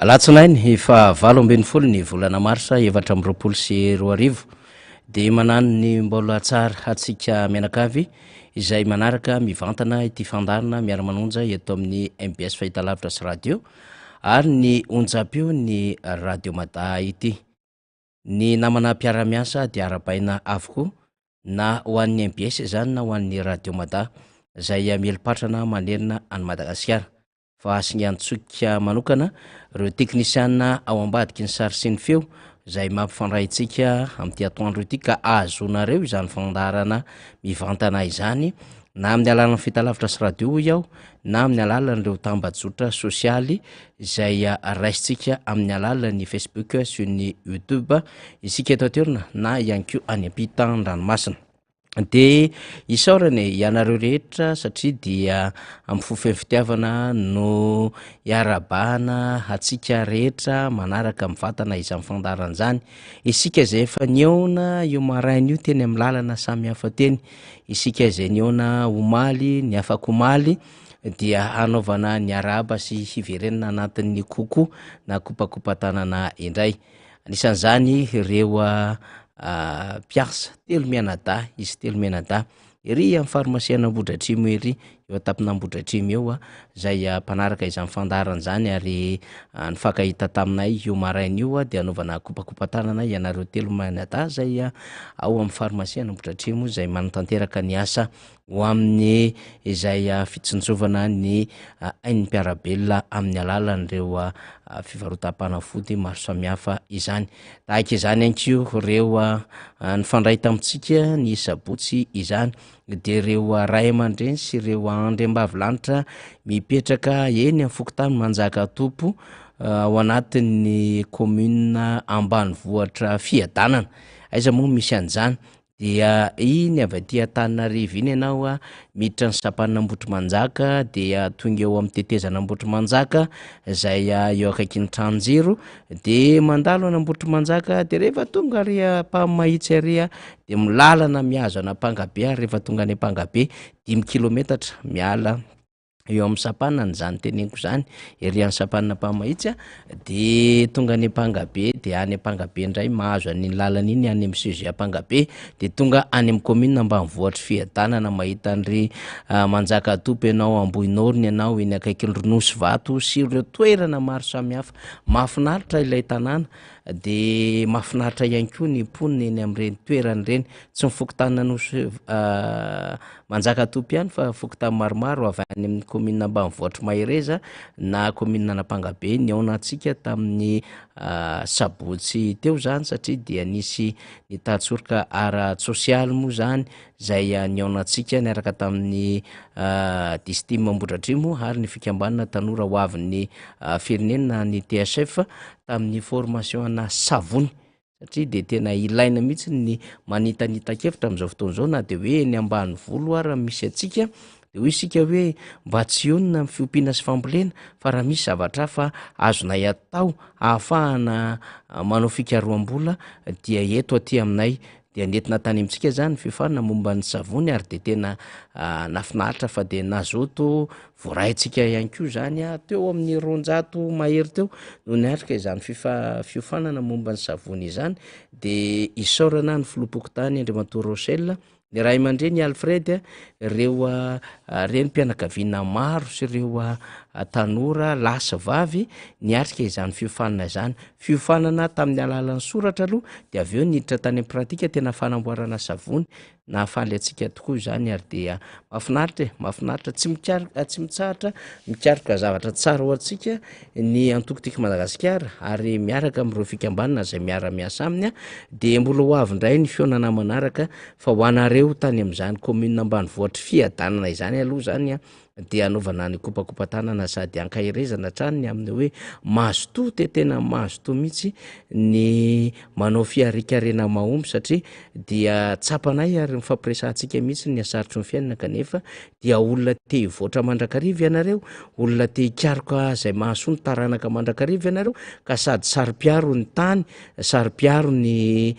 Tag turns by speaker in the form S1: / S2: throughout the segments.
S1: Alatsinainy efa 8 ny volana marsa 2024 dia manano ny mbola tsara atsika mianakavy izay manaraka mivantana ity fandarana miara-manonja eto amin'ny MBS fahitalavitra sy radio ary ny onjam-peo ny radio Mada ity. Ny namana mpiara-miasa dia arabaina avokoa na ho an'ny MBS izany na ho an'ny radio Mada izay mielipatrana manerina any Madagasikara. Fa asingantsika manokana ireo teknisiana ao ambadiky ny sary sy ny feo izay mampifandray antsika amin'ity atoandro ity ka azonareo izany fandarana mivantana izany na amin'ny alalan'ny fahitalavitra sy radio iaho na amin'ny alalan'ireo tambajotra sosialy izay raisintsika amin'ny alalan'ny Facebook sy ny YouTube isika eto an-toerana na ihany koa any ampitan-dranomasina. De isaorana ianareo rehetra satria dia amin'ny fofony fitiavana no iarabana atsika rehetra manaraka mivantana izany fandarana izany. Isika izay efa niaona io maraina io teny amin'ny lalana samy hafa teny, isika izay niaona omaly ny afaka omaly dia anaovana ny araba sy hiverenana anatin'ny koko na kopakopa-tanana indray. Anisan'izany ireo piasa telo mianada, izy telo mianada ery amin'ny farmasiana Ambohidratrimo ery eo an-tampona Ambohidratrimo eo izay mpanaraka izany fandarana izany ary nifankahita taminay io maraina io dia anaovana kopakopa-tanana ianareo telo mianada izay ao amin'ny farmasiana Ambohidratrimo izay manatanteraka ny asa ho amin'ny izay fitsinjovana ny ainimpiarabelona amin'ny alalan'ireo fivarotam-panafody maro samihafa izany. Tahaka izany anko ireo nifandray tamintsika ny sabotsy izany dia ireo ray aman-dreny sy ireo andriambavilanitra mipetraka eny amin'ny fokontany Manjaka Topo ao anatin'ny commune ambanivohitra Fiadanana. Aiza moa misy an'izany dia iny avy aty Antananarivo iny ianao miditra ny sampanin'Ambotro Manjaka dia tonga eo amin'ny tetezana Ambotro Manjaka izay eo akaikin'ny tranojiro dia mandalo any Ambotro Manjaka dia rehefa tonga ary Ampamahitsy ary dia milalana mihazo any Ampangabe ary rehefa tonga any Ampangabe 5 kilometatra miala eo amin'ny sampaninany izany teneniko izany ery amin'ny sampanin'ny Ampamahitsy dia tonga any Ampangabe dia any Ampangabe indray mahazo an'iny lalana iny any amin'ny CG Ampangabe dia tonga any amin'ny commune ambanivohitra Fiadanana mahita an'ry Manjaka Topo ianao, Ambohinorina ianao, eny akaikin'ny Ronosy-Vato sy ireo toerana maro samihafa. Mahafinaritra ilay tanàna dia mahafinaritra ihany koa ny mponina eny amin'ireny toerana ireny, tsy mifokotana nosy Manjaka Topo ihany fa fokotany maromaro avy any amin'ny commune ambanivohitra Mahireza na commune Anampangabe niaonantsika tamin'ny sabotsy teo zany satria dia nisy nitatsoroka ara-tsosialy moa zany izay niaonantsika niaraka tamin'ny Distim Ambohidratrimo ary ny fikambanana tanora ho avin'ny firenena ny TSF tamin'ny formation ana savony satria dia tena ilaina mihitsy ny manitanita-kevitra amin'izao fotoan'izao na dia hoe ny ambanivolo ary misy atsika dia hoy isika hoe mba tsy onona amin'ny fiompiana sy fambolena fa raha misy zavatra hafa azonay atao ahafahana manao fikaroam-bola dia eto aty aminay. Dia nentina tany amintsika zany fifanana momba ny savony ary dia tena nafinaritra fa dia nazoto voaraintsika ihany koa zany teo amin'ny 200 mahery teo no niatrika izany fiofanana momba ny savony izany dia isaorana ny filompokotany Andriamatoa Rochelle, ny ray aman-dreny Alfred, ireo renim-pianakaviana maro sy ireo tanora lasa vavy niatrika izany fiofanana izany. Fiofanana tamin'ny alalan'ny soratra aloha dia avy eo niditra tany amin'ny pratika tena fanamboarana savony na faly antsika tokoa izany ary dia mahafinaritra tsy mitsahatra mikaroka zavatra tsara ho antsika ny antokotiko Madagasikara ary miaraka amin'ireo fikambanana izay miara-miasa aminy dia mbola ho avy indray ny fionana manaraka fa ho anareo tany amin'izany commune ambanivohitra Fiadanana izany aloha zany dia anaovana ny kopakopa-tanana sady ankahirezana hatrany amin'ny hoe mazotoa tena mazotoa mihitsy ny manao fiarikarena mahomby satria dia tsapanay ary mifampiresahantsika mihitsy ny asarotry ny fiainana kanefa dia olona te hivoatra mandrakariva ianareo, olona te hikaroka izay mahasoa ny taranaka mandrakariva ianareo ka sady sary-piaro ny tany, sary-piaro ny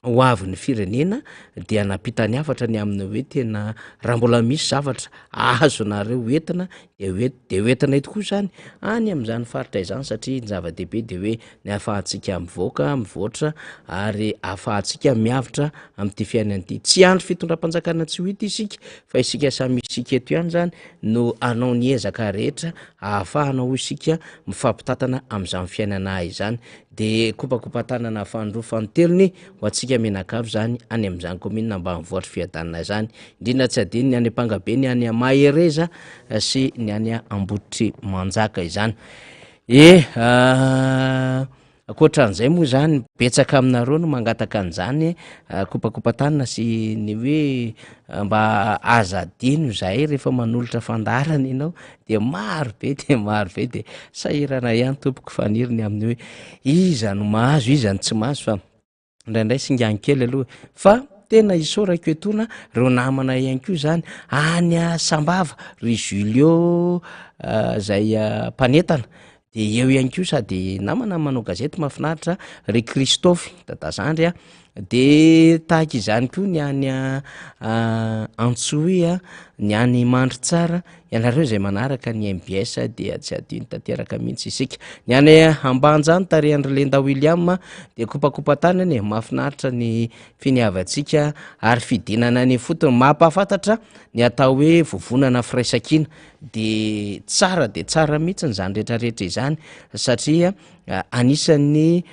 S1: ho avy ny firenena dia nampitany afatra ny amin'ny hoe tena raha mbola misy zavatra azo nareo entina de hoentina tokoa zany any am'izany faritra izany satria ny zava-dehibe de hoe ny ahafahantsika mivoatra ary ahafahantsika miavitra am'ty fiainan'ity tsy andro fitondram-panjakana tsy ho hita isika fa isika samy isika eto ihany zany no anao ny ezaka rehetra ahafahanao isika mifampitatana am'izany fiainana izany de kopakopatanana fandrofany telony ho atsika menakavy zany any am'izany komina mba mivoatra fiadanana zany indrindra tsy adiny ny any ampangabe ny any Mahereza sy ny any Ambototry Manjaka izany akoatran'izay moa zany betsaka aminareo no mangataka an'izany kopakopatanana sy ny hoe mba azadino zahay rehefa manolotra fandarana ianao de maro be de sahirana ihany tompoko faniriny amin'ny hoe iza no mahazo iza ny tsy mahazo fa indraindray singany kely aloha fa tena isaorako etona reo namana ihany koa zany any Sambava ry Julio zay mpanetana de eo ihany koa sady namana manao gazety mahafinaritra ry Christophe Dadazandry de tahaka izany koa ny any Antsohihy ny any Mandry Tsara ianareo zay manaraka ny MBS de tsy adino tanteraka mihitsy isika ny any Ambanjany Tareandry Lenda William de kopakopatanany mahafinaritra ny finiavantsika ary fidinana ny fotony mampahafantatra ny atao hoe vovonana firaisakina de tsara mihitsy zany rehetrarehetra izany satria anisan'ny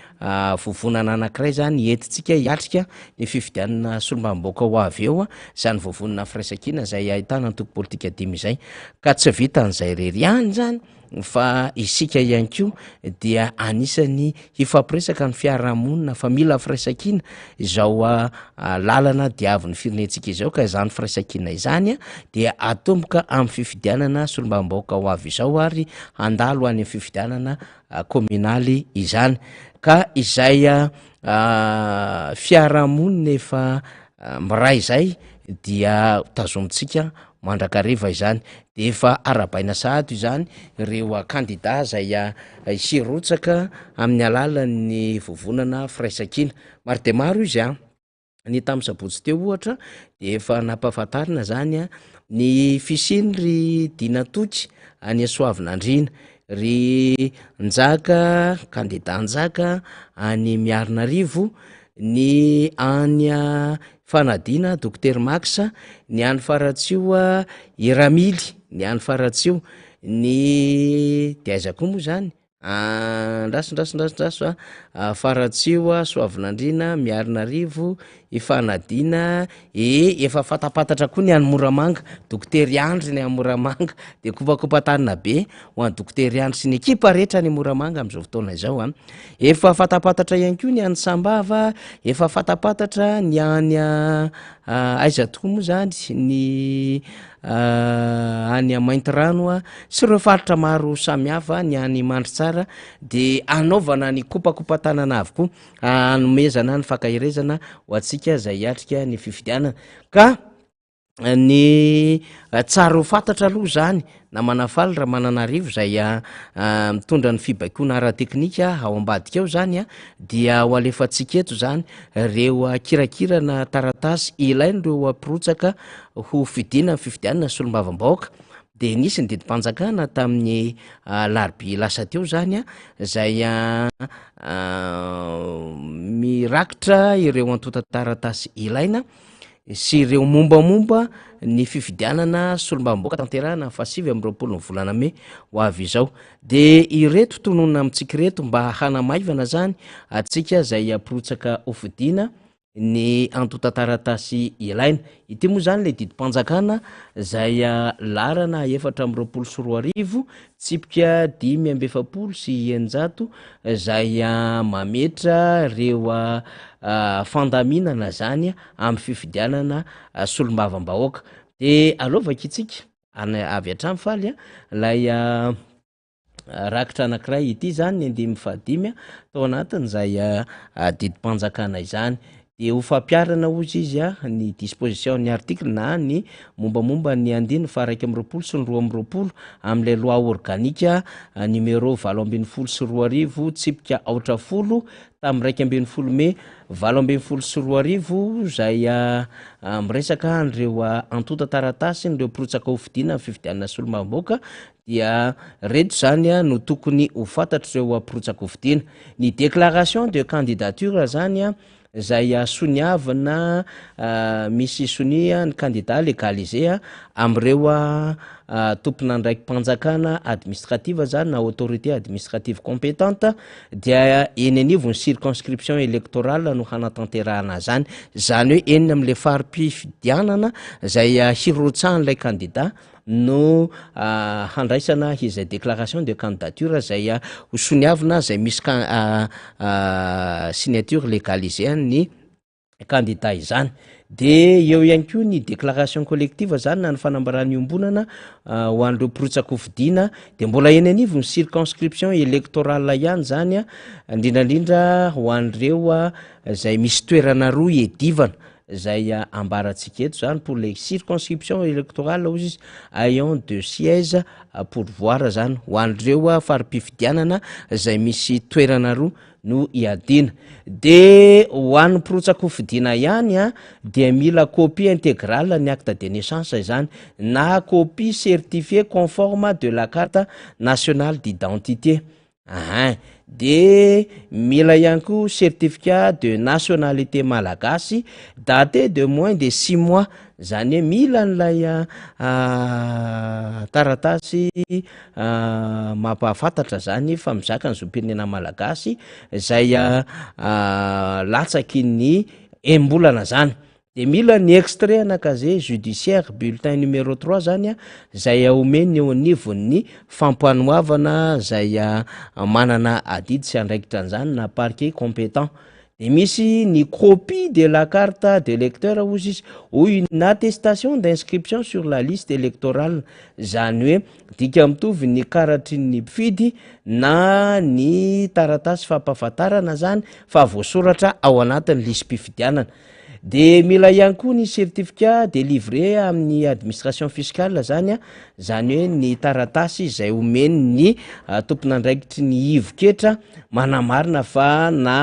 S1: vovonana anankiray zany entintsika hiatrika ny fifidianana solombavambaoka ho avy eo zany vovonana firaisakina zay ahitana antoko politika dimy izay ka tsy vitan'izay rery ihany zany fa isika ihany koa dia anisan'ny hifampiresaka ny fiarahamonina fa mila firaisakina izao lalana diavin'ny firenentsika izao ka zany firaisakina izany dia atomboka amin'ny fifidianana solombavambaoka ho avy izao ary andalo any amin'ny fifidianana kominaly izany ka izay fiarahamonina efa miray zay dia tazomitsika mandrakariva izany de efa arabaina sahady izany reo kandida zay isirotsaka amin'ny alalan'ny vovonana firaisakina maro de maro izy ny tamin'ny sabotsy teo ohatra de efa nampahafantarina zany ny fisiny ry Dinatoky any Soavinandrina ry Njaka kandida Njaka any Miarinarivo ny any Fanadina Docteur Max ny any Faratsio Iramily ny any Faratsio ny de aiza koa moa zany ndraso Faratsio Soavinandrina Miarinarivo Ifanadina efa fatapatatra koa ny any Moramanga Docteur Andry ny any Moramanga de kopakopatanina be ho any Docteur Andry sy ny ekipa rehetra ny Moramanga am'izao fotoana izao efa fatapatatra ihany koa ny any Sambava efa fatapatatra ny any aiza tokoa moa zany ny any Maintirano sy ireo faritra maro samihafa ny any Mandry Tsara de anaovana ny kopakopatanana avokoa anomezana ny fankahirezana ho atsika zay hiatrika ny fifidianana ka ny tsara ho fantatra aloha zany na manafaly raha Mananarivo zay mitondra ny fibaikona ara-teknika ao ambadika eo zany dia ho alefatsika eto zany reo kirakirana taratasy ilainy reo ampirotsaka ho fidina fifidianana solombavambaoka de nisy ny didim-panjakana tamin'ny larobia lasa teo zany zay mirakitra ireo antota taratasy ilaina sy ireo mombamomba ny fifidianana solombavambaoka tanterahana fa 7 ny volana May ho avy izao de ireto tononona amintsika reto mba hanamaivana zany atsika zay ampirotsaka ho fidina ny antota taratasy ilaina ity moa zany le didim-panjakana zay larana 424 tsipika 570 sy 900 zay mametra reo fandaminana zany amin'ny fifidianana solombavambahoaka de alovaka itsika avy hatramy faly lay rakitra anankiray ity zany ny 15 tao anatiny zay didim-panjakana izany de ho fampiarana ozy izy a ny disposition ny article na ny mombamomba ny andiny faraiky am'roapolo sy ny roa am'roapolo am'le loi organique numéro 7/20 tsipika 40 tamy 1/20 mai 7/20 zay miresaka an'reo antota taratasy nreo pirotsaka ho fidina ny fifidianana solomamboka dia reto zany no tokony ho fantatr'reo pirotsaka ho fidina ny déclaration de candidature zany zay soniavana misy sonia ny candidat légalisé am'reo tompona ndraiky mpanjakana administrative zany na autorité administrative compétente dia eny anivo ny circonscription électorale no hanatanterahana zany zany hoe eniny am'le farim-pifidianana zay hirotsahan'ilay candidat no handraisana izay déclaration de candidature zay ho soniavina zay misy signature légalisé ny candidat izany de eo ihany koa ny déclaration collective zany na ny fanambarany ombonana ho an'reo pirotsaka ho fidina de mbola eny anivo ny circonscription électorale ihany zany indrindrandrindra ho an'reo zay misy toerana roa edivana zay ambaratsika eto zany pour les circonscriptions électorales ozy izy ayant de siège pour voir zany ho an'reo farim-pifidianana zay misy toerana roa no iadina de ho an'ny pirotsaka ho fidina ihany dia mila copie intégrale ny acte de naissance zany na copie certifiée conforme de la carte nationale d'identité de mila ihany koa certificat de nationalité malagasy daté de moins de 6 mois zany hoe mila n'lay taratasy mampahafantatra zany fa mizaka ny zom-pirenena malagasy zay latsaky ny embolana zany de mila ny extrait anakazé judiciaire bulletin numéro 3 zany zay omeny eo anivon'ny fampanoavana zay manana adidy sy andraikitra an'izany na parquet compétent de misy ny copie de la carte d'électeur ozy izy ou une attestation d'inscription sur la liste électorale zany hoe dika mitovy ny karatry ny mpifidy na ny taratasy fampahafantarana zany fa voasoratra ao anatin'ny lisy mpifidianana de mila ihany koa ny certificat délivré amin'ny administration fiscale zany zany hoe ny taratasy zay omeny ny tompona andraikitry ny ivoketra manamarina fa na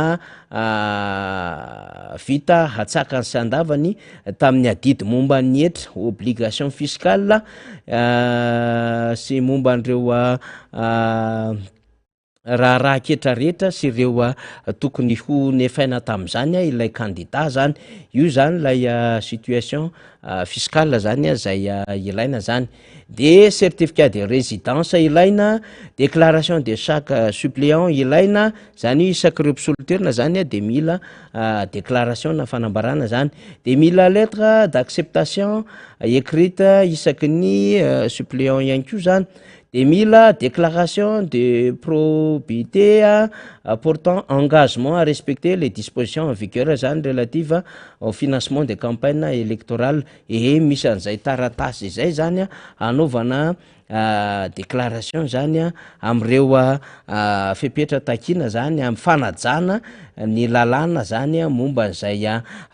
S1: vita hatsakany sy andavany tamin'ny adidy momba ny etra obligation fiscale sy momba an'reo raha ketra rehetra sy ireo tokony ho nefaina tam'izany ilay candidat zany io zany lay situation fiscale zany zay ilaina zany de certificat de résidence ilaina déclaration de chaque suppléant ilaina zany isak'ireo mpisoloterina zany de mila déclaration na fanambarana zany de mila lettre d'acceptation écrite isaky ny suppléant ihany koa zany de mila déclaration de probité portant engagement à respecter les dispositions en vigueur zany relative au financement des campagnes électorales et misy an'izay taratasy zay zany anaovana déclaration zany am'reo fepetra takina zany am fanajana ny lalàna zany momba an'izay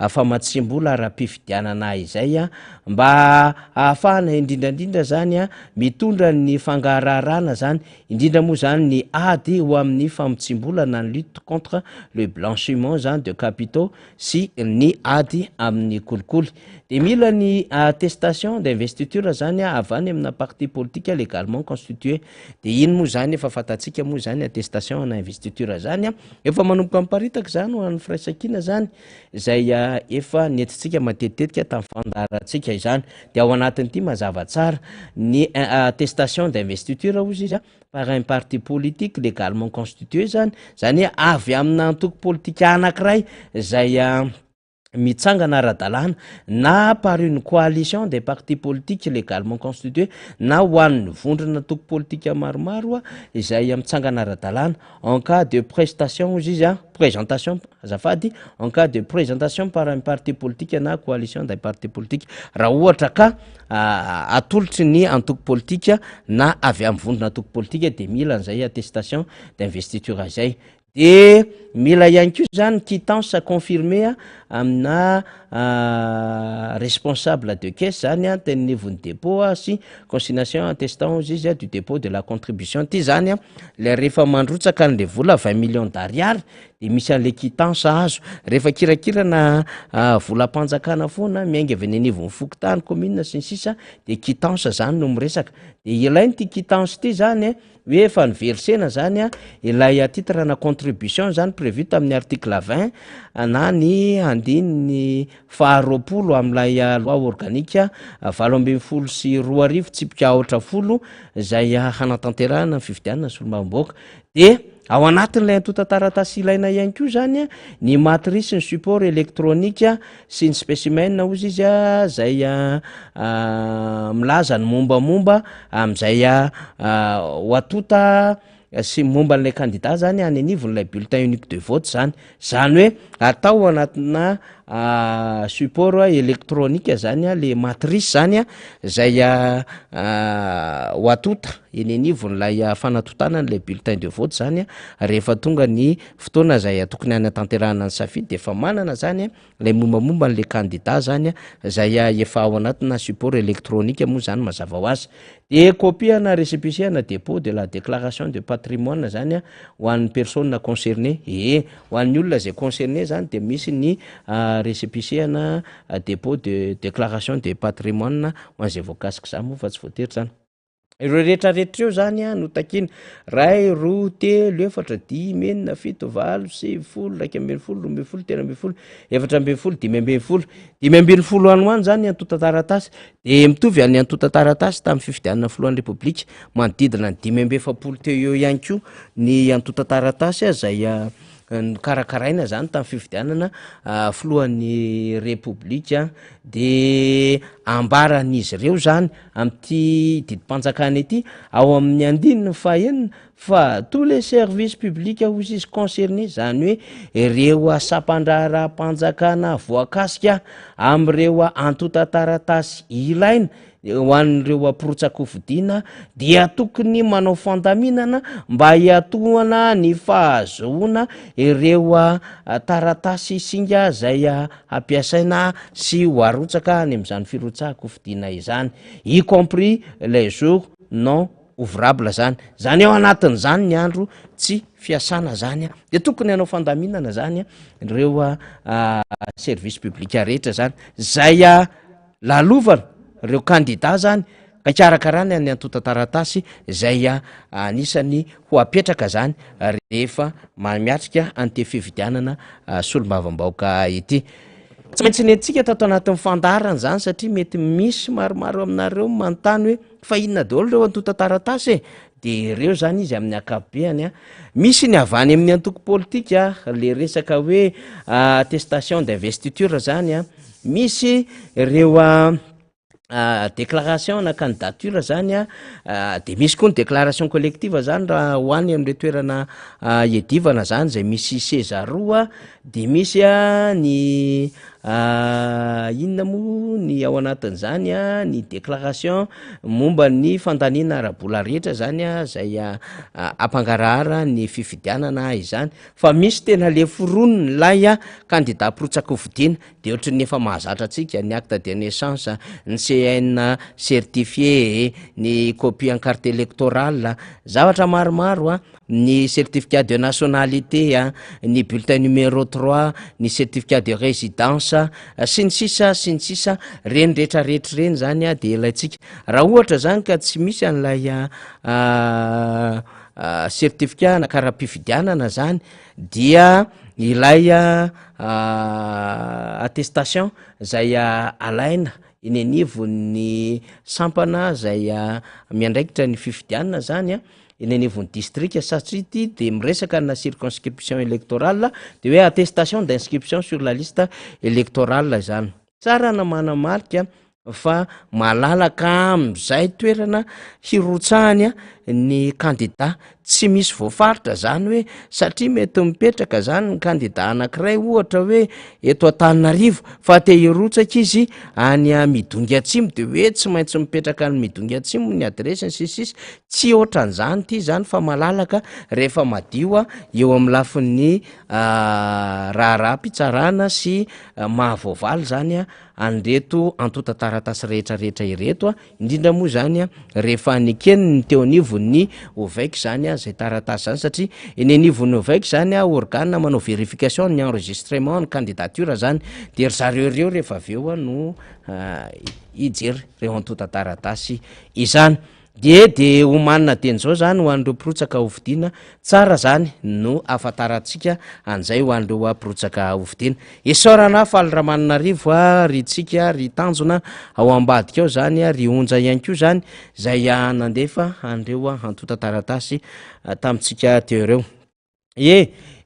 S1: famatsimbola ara-pifidianana izay mba ahafahana indrindrandrindra zany mitondra ny fangararana zany indrindra moa zany ny ady ho amin'ny famotsimbola na ny lutte contre le blanchiment zany de capitaux sy ny ady amin'ny kolikoly de mila ny attestation d'investiture zany avy any amina parti politique légalement constitué de iny moa zany efa fantatsika moa zany attestation na investiture zany efa manomboka miparitaka zany ho an'ny firaisakina zany zay efa netitsika matetitetika tamin'ny fandaratsika izany de ao anatin'ity mazava tsara ny attestation d'investiture ozy izy par un parti politique légalement constitué zany zany avy amina antoko politika anankiray zay mitsangana ara-dalàna na par une coalition des partis politiques légalement constitués na ho an'ny vondrona toko politika maromaro izay mitsangana ara-dalàna en cas de prestation ozy izy présentation azafady en cas de présentation par un parti politique na coalition des partis politiques raha ohatra ka atolotry ny antoko politika na avy amin'ny vondrona toko politika de mila an'izay attestation d'investiture zay de mila ihany ko zany quittance confirmé amina responsable de caisse zany a tenenivony dépôt sy consignation attestant aux izy du dépôt de la contribution ty zany a le rehefa mandrotsaka an'le vola 20 millions d'ariary de misy an'le quittance azo rehefa kirakirana volam-panjakana foana miainga avy any anivon'ny fokotany commune sy ny sisa de quittance zany no miresaka de ilainy ty quittance ty zany hoe efa niversena zany a ilay à titre na contribution zany prévu tamin'ny article 20 na ny andininy faharoapolo am'lay loi organique 20 sy 20 tsipika 40 zay hanatanterahana ny fifidianana sy olo-mambôka de ao anatin'ilay antota-taratasy ilaina ihany ko zany ny matrice ny support électronique sy ny spécimen ozy izy zay milaza ny mombamomba am'izay hoatota sy momba n'lay candidat zany any anivon'lay bulletin unique de vote zany hoe atao anatina support électronique zany le matrice zany zay hoatota eny anivon'lay fanatotana n'lay bulletin de vote zany rehefa tonga ny fotoana zay tokony any tanterahana ny safidy de efa manana zany lay mombamomba n'le candidat zany zay efa ao anatina support électronique moa zany mazava ho azy de copie na récépissé na dépôt de la déclaration de patrimoine zany ho an'ny personne concernée ho an'ny olona zay concerné zany de misy ny récépissé na dépôt de déclaration de patrimoine ho an'izay voakasika zany moa fa tsy voatery zany ireo rehetrarehetra eo zany no takina ray roa telo efatra dimy enina fito valo sivy folo raiky ambin'ny folo roa ambin'ny folo telo ambin'ny folo efatra ambin'ny folo dimy ambin'ny folo any ho any zany antota-taratasy de mitovy any antota-taratasy tamin'ny fifidianana filohan'ny republika manodidina ny dimy amby efapolo teo eo ihany ko ny antota-taratasy zay karakaraina zany tamin'ny fifidianana filohan'ny republika de ambaran'izy ireo zany am'ty didi-panjakana ity ao amin'ny andininy fahenina fa tous les services publics ozy izy concerné zany hoe ireo asam-pandraharam-panjakana voakasika am'ireo antota-taratasy ilaina ho an'ireo ampirotsakofidiana dia tokony manao fandaminana mba hiatohana ny fahazoana ireo taratasy singa zay ampiasaina sy ho arotsaka any am'izany firotsakofidiana izany y compris les jours non ouvrable zany ao anatin'izany ny andro tsy fiasana zany de tokony hanao fandaminana zany ireo service public rehetra zany zay lalovana reo candidat zany ka karakarany any antota-taratasy zay anisany ho apetraka zany rehefa miatrika ante fividianana solombavambaoka ity tsy maintsy nentsika tato anatin'ny fandarana zany satria mety misy maromaro aminareo manontany hoe fa inona daholo reo antota-taratasy de ireo zany izy amin'ny akabeany misy ny avany amin'ny antoko politika le resaka hoe attestation d'investiture zany misy ireo déclaration na candidature zany de misy koa ny déclaration collective zany raha hoany am'le toerana iadivana zany zay misy seza roa de misy ny inona mo ny ao anatin'izany ny déclaration momba ny fandaniana arabola rehetra zany zay ampangarahara ny fifidianana izany fa misy tena le foroniny lay candidat pirotsakofidiana de ohatry ny efa mahazatra atsika ny acte de naissance ny CN certifié ny copie en carte électorale zavatra maromaro ny certificat de nationalité ny bulletin numéro 3 ny certificat de résidence sy ny sisa reny rehetrarehetra reny zany de ilaitsika raha ohatra zany ka tsy misy an'lay certificat na karaha-pifidianana zany dia ilay attestation zay alaina eny anivon'ny sampana zay miandraikitra ny fifidianana zany eny anivon'ny district satria ty de miresaka na circonscription électorale de hoe attestation d'inscription sur la liste électorale zany tsara na manamarika fa malalaka am'izay toerana hirotsahany ny kandida tsy misy voafaritra zany hoe satria mety mipetraka zany ny kandida anankiray ohatra hoe eto Antananarivo fa te hirotsaka izy any Midongy Atsimo de hoe tsy maintsy mipetraka any Midongy Atsimo ny adresiny sisisy tsy ohatran'izany ty zany fa malalaka rehefa madio eo amin'ny lafin'ny raharaham-pitsarana sy mahavoavaly zany andreto antota taratasy rehetrarehetra ireto indrindra moa zany rehefa nikeny ny teo anivon'ny ovaiko zany zay taratasy zany satria eny anivon'ny ovaiko zany organe manao vérification ny enregistrement ny candidature zany de ry zareo ireo rehefa aveo no ijery reo antota taratasy izany de omanina teny zao zany ho an'ireo mpirotsaka hovidiana tsara zany no afataratsika an'izay ho an'ireo mpirotsaka hovidiana esaorana Faliramananarivo ry tsika ry tanjona ao ambadika ao zany ry onja ihany koa zany zay nandefa an'ireo antota taratasy tamitsika teo ireo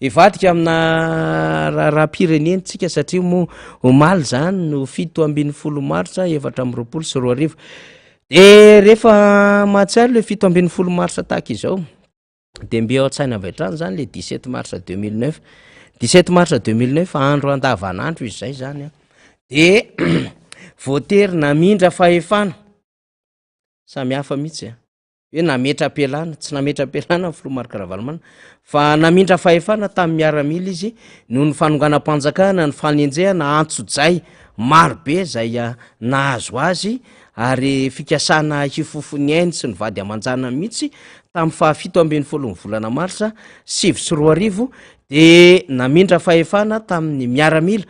S1: ivadika amina raha-pirenentsika satria mo omaly zany no 7 martsa 2024 de rehefa mahatsiaro le 7 marsa tahaka izao de mbe ao an-tsaina avy-hatrany zany le 17 marsa 2009 andro andavanandro izy zay zany de voatery namindra fahefana samy hafa mihitsy hoe nametra-pialana tsy nametra-pialana ny Filomarika Ravalomanana fa namindra fahefana tamin'ny miaramila izy noho ny fanonganam-panjakana ny fanenjehana antso-jay marobe zay nahazo azy ary fikasana hifofony ainy sy ny vady amanjana mihitsy tamin'ny 17 volana marsa 2024 de namindra fahefana tamin'ny miaramila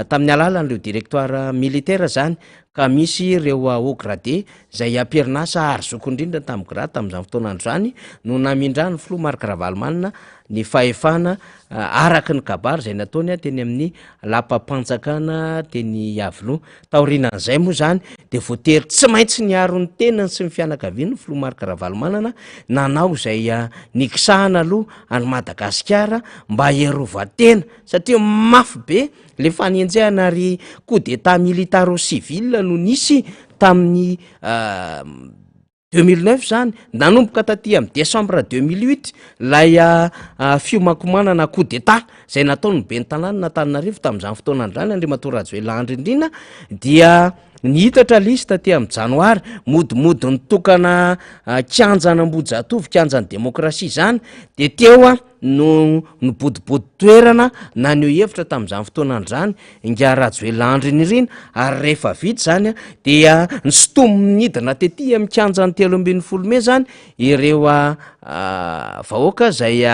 S1: tamin'ny alalan'ireo directoire militaire zany ka misy ireo haut gradé zay amperinasa ary zokondrindra tamin'ny grade tamin'izany fotoanandro zany no namindra ny Filomarika Ravalomanana ny fahefana araky ny kabary zay nataony teny amin'ny lapam-panjakana teny Avilo taorinan'izay moa zany de voatery tsy maintsy niaro ny tenany sy ny fianakaviany ny Filomarika Ravalomanana nanao zay nikisahana aloha any Madagasikara mba hiarovan-tena satria mafy be le fanenjehana ary coup d'état militaro civil no nisy tamin'ny 2009 zany nanomboka taty amin'ny décembre 2008 lay fiomankomanana coup d'état zay nataony be ny tanàna Antananarivo tamin'izany fotoanandro zany Andriamatoa Rajoelina Andrindrina dia nihitatra lista taty amin'ny janoary modimody nitokana kianjana Ambojahitovo kianjany demokrasia zany de teo no nibodibody toerana na neo hevitra tamin'izany fotoanandro zany nga Rajoelina Andrinirina ary rehefa vita zany dia nisotomidina tety amin'ny kianjany 13 Mey zany ireo vahoaka zay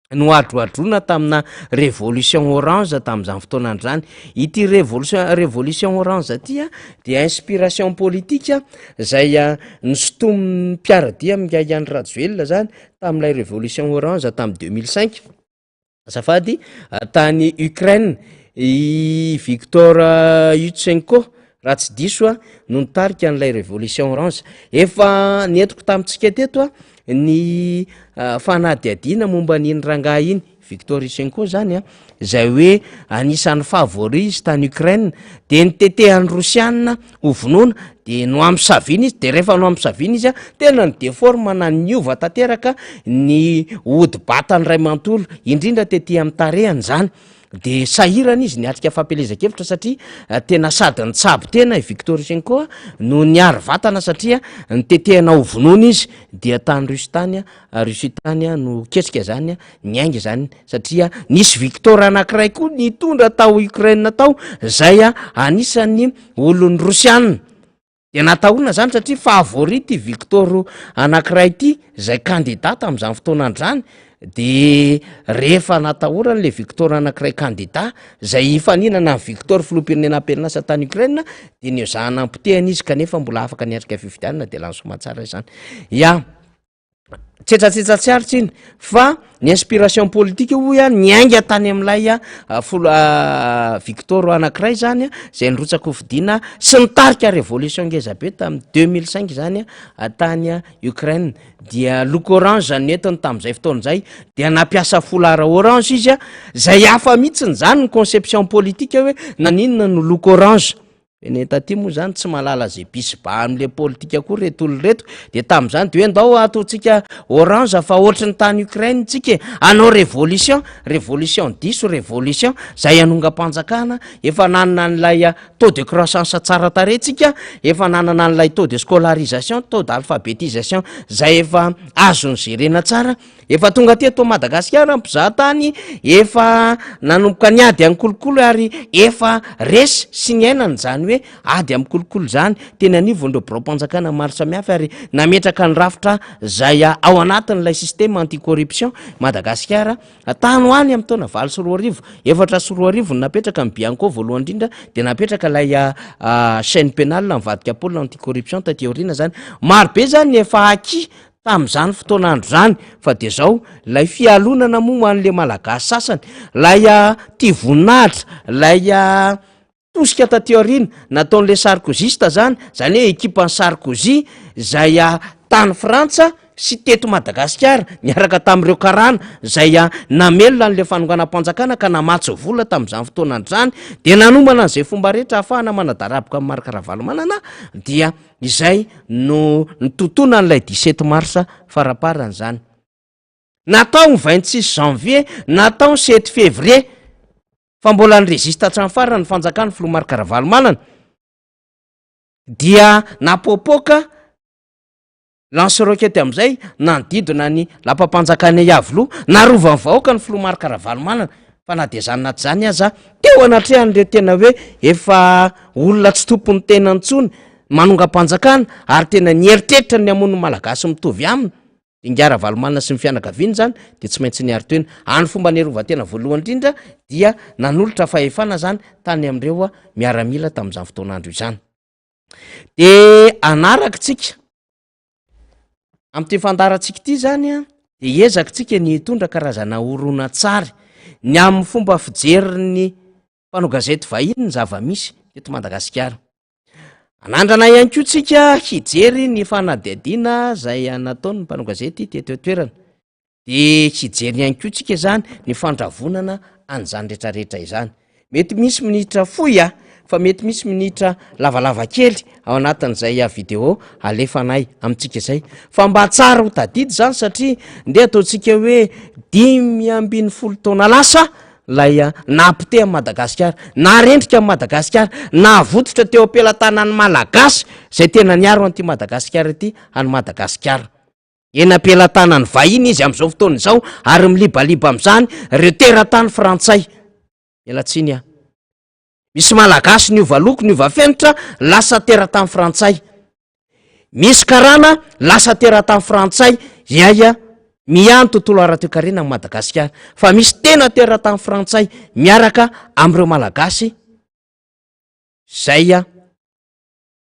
S1: noadroadrona tamina révolution orange tamin'izany fotoanandro zany ity révolution orange tya dia inspiration politique zay nisotomy mpiaradia amin'nga Iany Rajoelina zany tamin'ilay révolution orange tamin'ny 2005 safady tany Ukraine i Viktor Yushchenko raha tsy diso no nitarika an'ilay révolution orange efa netiko tamintsika teto ny fanadiadiana momba n'iny rangahy iny Viktor Yushchenko zany zay hoe anisan'ny favori izy tany Ukraine de nitetehany Rosiana ho vonoana de no ampisavina izy de rehefa no ampisavina izy tena ny deforme na niova tanteraka ny ody batany ray manontolo indrindra tetỳ amin'ny tarehany zany de sahirana izy niatrika fampelezakevitra satria tena sady nitsabo tena i Viktor Yushchenko no niary vatana satria nitetehana ho vonoana izy dia tany Rusie tany no ketrika zany niainga zany satria nisy Viktor anankiray koa nitondra tao Ukraine tao zay anisan'ny olon'ny Rosiana de natahona zany satria favority Viktor anankiray ty zay candidat amin'izany fotoanandro zany de rehefa natahorany le Viktor anankiray candidat zay ifaninana ny Viktor filoham-pirenena am-perinasa tany Ukraine de niozahana ampitehany izy kanefa mbola afaka niatrika fifidianana de lany somatsara zany tsetratsetsa tsy aritsy iny fa ny inspiration politique hoy niainga tany amin'ilay Viktor anankiray zany zay nirotsaka hovidiana sy nitarika révolution ngezabe tamin'ny 2005 zany tany Ukraine dia loko orange zany netiny tamin'izay fotoan'izay dia nampiasa folara orange izy zay hafa mihitsy zany ny conception politique hoe naninona no loko orange Taty moa zany tsy malala zay pisy ba am'le politika koa retolo reto de tam'zany de hoe ndao ataotsika orange fa ohatrany tany Ukraine tsika anao révolution diso révolution zay anongam-panjakana efa nanana an'lay taux de croissance tsara taretsika efa nanana an'lay taux de scolarisation taux d'alphabétisation zay efa azony gérena tsara efa tonga teto Madagasikara mpizahatany efa nanomboka niady any kolokolo ary efa resy sy ny ainany zany hoe ady amin'ny kolokolo zany tena anivon'ireo biraom-panjakana maro samihafa ary nametraka ny rafitra zay ao anatin'ilay système anti-corruption Madagasikara tany hoany amin'ny taona 20 efatra sy 20 napetraka ny Bianco voalohany indrindra de napetraka lay chaîne pénale mivadika pôle anti-corruption taty aoriana zany maro be zany efa aky tam'zany fotoanandro zany fa de zao lay fialonana moa an'le malagasy sasany lay tia voninahitra lay tosika taty aoriana nataon'le sarkozista zany hoe ekipan'ny Sarkozy zay tany Frantsa sy teto Madagasikara niaraka tamin'ireo karana zay namelona an'le fanonganam-panjakana ka namatso vola tam'izany fotoanandro zany de nanomana an'izay fomba rehetra ahafahana manadaraboka amin'ny Marc Ravalomanana dia izay no nitotona an'ilay 17 mars faraparany zany natao 26 janvier natao 7 février fa mbola ny résista hatrany farany ny fanjakana Filoha Marc Ravalomanana dia napopoka lance roquette am'izay nanodidina ny lapam-panjakana Iavoloha narovany vahoaka ny Filoha Marc Ravalomanana fa na de zany naty zany aza teo anatrehan'ireo tena hoe efa olona tsy tompony tena ntsony manonga-panjakana ary tena nieritreritra ny amon'ny malagasy mitovy aminy Inga Ravalomanana sy ny fianakaviany zany de tsy maintsy niary toena any fomba nerovatena voalohany indrindra dia nanolotra fahefana zany tany am'ireo miaramila tam'izany fotoanandro izany de anaraka tsika am'ty fandarantsika ity zany de ezaka tsika ny hitondra karazana oronan-tsary ny amin'ny fomba fijeriny mpanao gazety vahiny ny zava-misy eto Madagasikara anandrana ihany koa tsika hijery ny fanadihadiana zay nataony mpanao gazety teto toerana de hijery ihany koa tsika zany ny fandravonana an'izany rehetrarehetra izany mety misy minitra fohy fa mety misy minitra lavalava kely ao anatin'izay vidéo alefanay amintsika izay fa mba tsara ho tadidy zany satria nde ataontsika hoe 5 taona lasa lay napite amin'ny Madagasikara narendrika amin'ny Madagasikara navototra teo am-pelantanan'ny malagasy zay tena niaro an'ity Madagasikara ity any Madagasikara ena-pelantanany vahiny izy am'izao fotoana izao ary milibaliba am'izany reo teratany frantsay elatsiny misy malagasy niova loko niova fenitra lasa teratany frantsay misy karana lasa teratany frantsay zay miany tontolo ara-toekarena amin'ny Madagasikara fa misy tena teratany frantsay miaraka am'ireo malagasy zay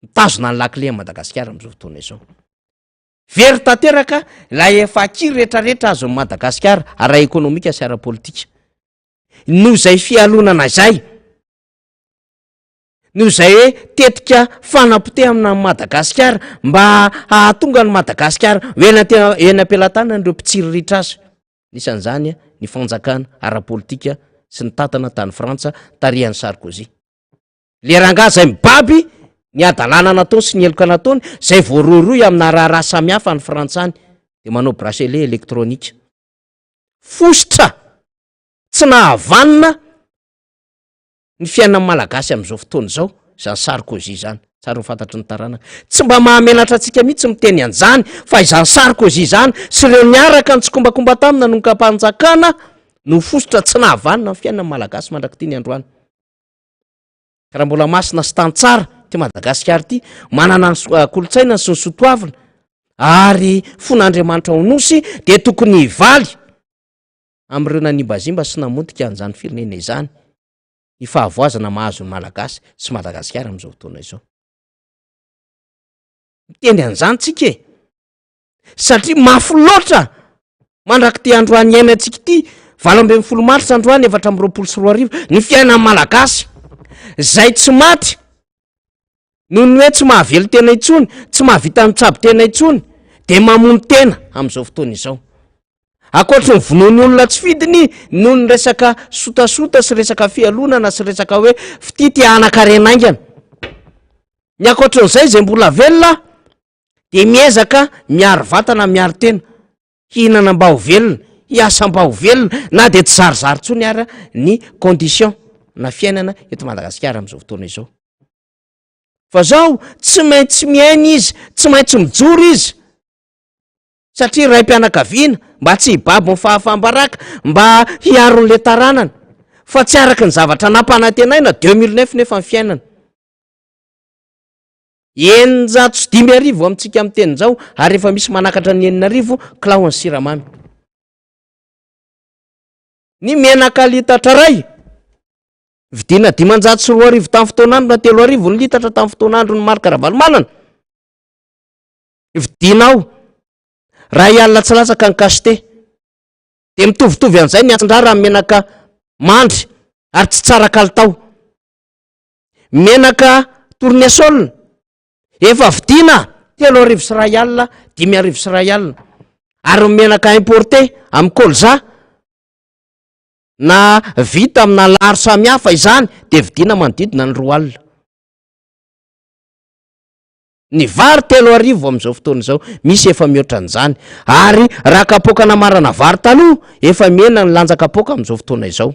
S1: mitazona ny lakile amin'ny Madagasikara am'izao fotoana izao very tanteraka lay efa kiry rehetrarehetra azo amin'ny Madagasikara ara-ekônomika sy ara-politika noho zay fialonana zay noho zay hoe tetika fanapite amina Madagasikara mba hahatonga ny Madagasikara ena-pelantanana ireo mpitsiriritra azy nisan'izany ny fanjakana ara-politika sy ny tantana tany Frantsa tarihan'ny Sarkozy le rangahy zay mibaby ny adalana nataony sy ny eloka nataony zay voaroroy amina raha samihafa ny frantsany de manao bracelet elektronika fosotra tsy nahavanina ny fiainan'ny malagasy am'izao fotoana izao zany Sarkozy zany tsara ho fantatry ny taranaka tsy mba mahamenatra antsika mihitsy miteny an'izany fa izany Sarkozy zany sy ireo niaraka nitsikombakomba tamina nonka-panjakana no fosotra tsy nahavanina ny fiainan'ny malagasy mandrakity ny androany raha mbola masina sy tany tsara ty Madagasikara ity manana ny kolotsaina sy ny sotoavina ary fon'Andriamanitra honosy de tokony hivaly am'ireo nanimbazimba sy namotika an'izany firenena izany ny fahavoazana mahazo ny malagasy sy Madagasikara am'izao fotoana izao miteny an'izany tsika satria mafy loatra mandrakity androany iainantsika ity 20 martsa androany 420 ny fiainan'ny malagasy zay tsy maty noho ny hoe tsy mahavelo tena intsony tsy mahavita mitsabo tena intsony de mamony tena am'izao fotoana izao akoatra ny vonoany olona tsy fidiny noho ny resaka sotasota sy resaka fialonana sy resaka hoe fitity anakarenaingana ny akoatran'izay zay mbola velona de miezaka miaro vatana miaro tena, hihinana mba ho velona, hiasa mba ho velona, na de tsy zarizary tsony ara ny condition na fiainana eto Madagasikara am'izao fotoana izao. Fa zao tsy maintsy miaina izy, tsy maintsy mijoro izy, satria raim-pianakaviana mba tsy hibaby ny fahafambaraka, mba hiaron'le taranana, fa tsy araka ny zavatra nampanantenaina 2009 nefa ny fiainana. 905 amintsika amin'ny tenin'izao ary efa misy manakatra ny 9,000 kilao ny siramamy. Ny menaka litatra ray vidina 504 tamin'ny fotoan'andro na 3,000 ny litatra tamin'ny fotoan'andro ny marika Ravalomanana. Vidinao raha alina tsy latsaka ny kasite de mitovitovy an'izay ny atsindrara amin'ny menaka mandry ary tsy tsara kalitao. Menaka tournesol efa vidina 3,000 alina 5,000 alina, ary menaka importé amin'ny colza na vita amina laro samihafa izany de vidina manodidina ny 2 alina. Ny vary 3,000 amin'izao fotoana izao, misy efa mihoatra an'izany, ary raha kapoaka namarana vary taloha efa mena ny lanja kapoaka amin'izao fotoana izao.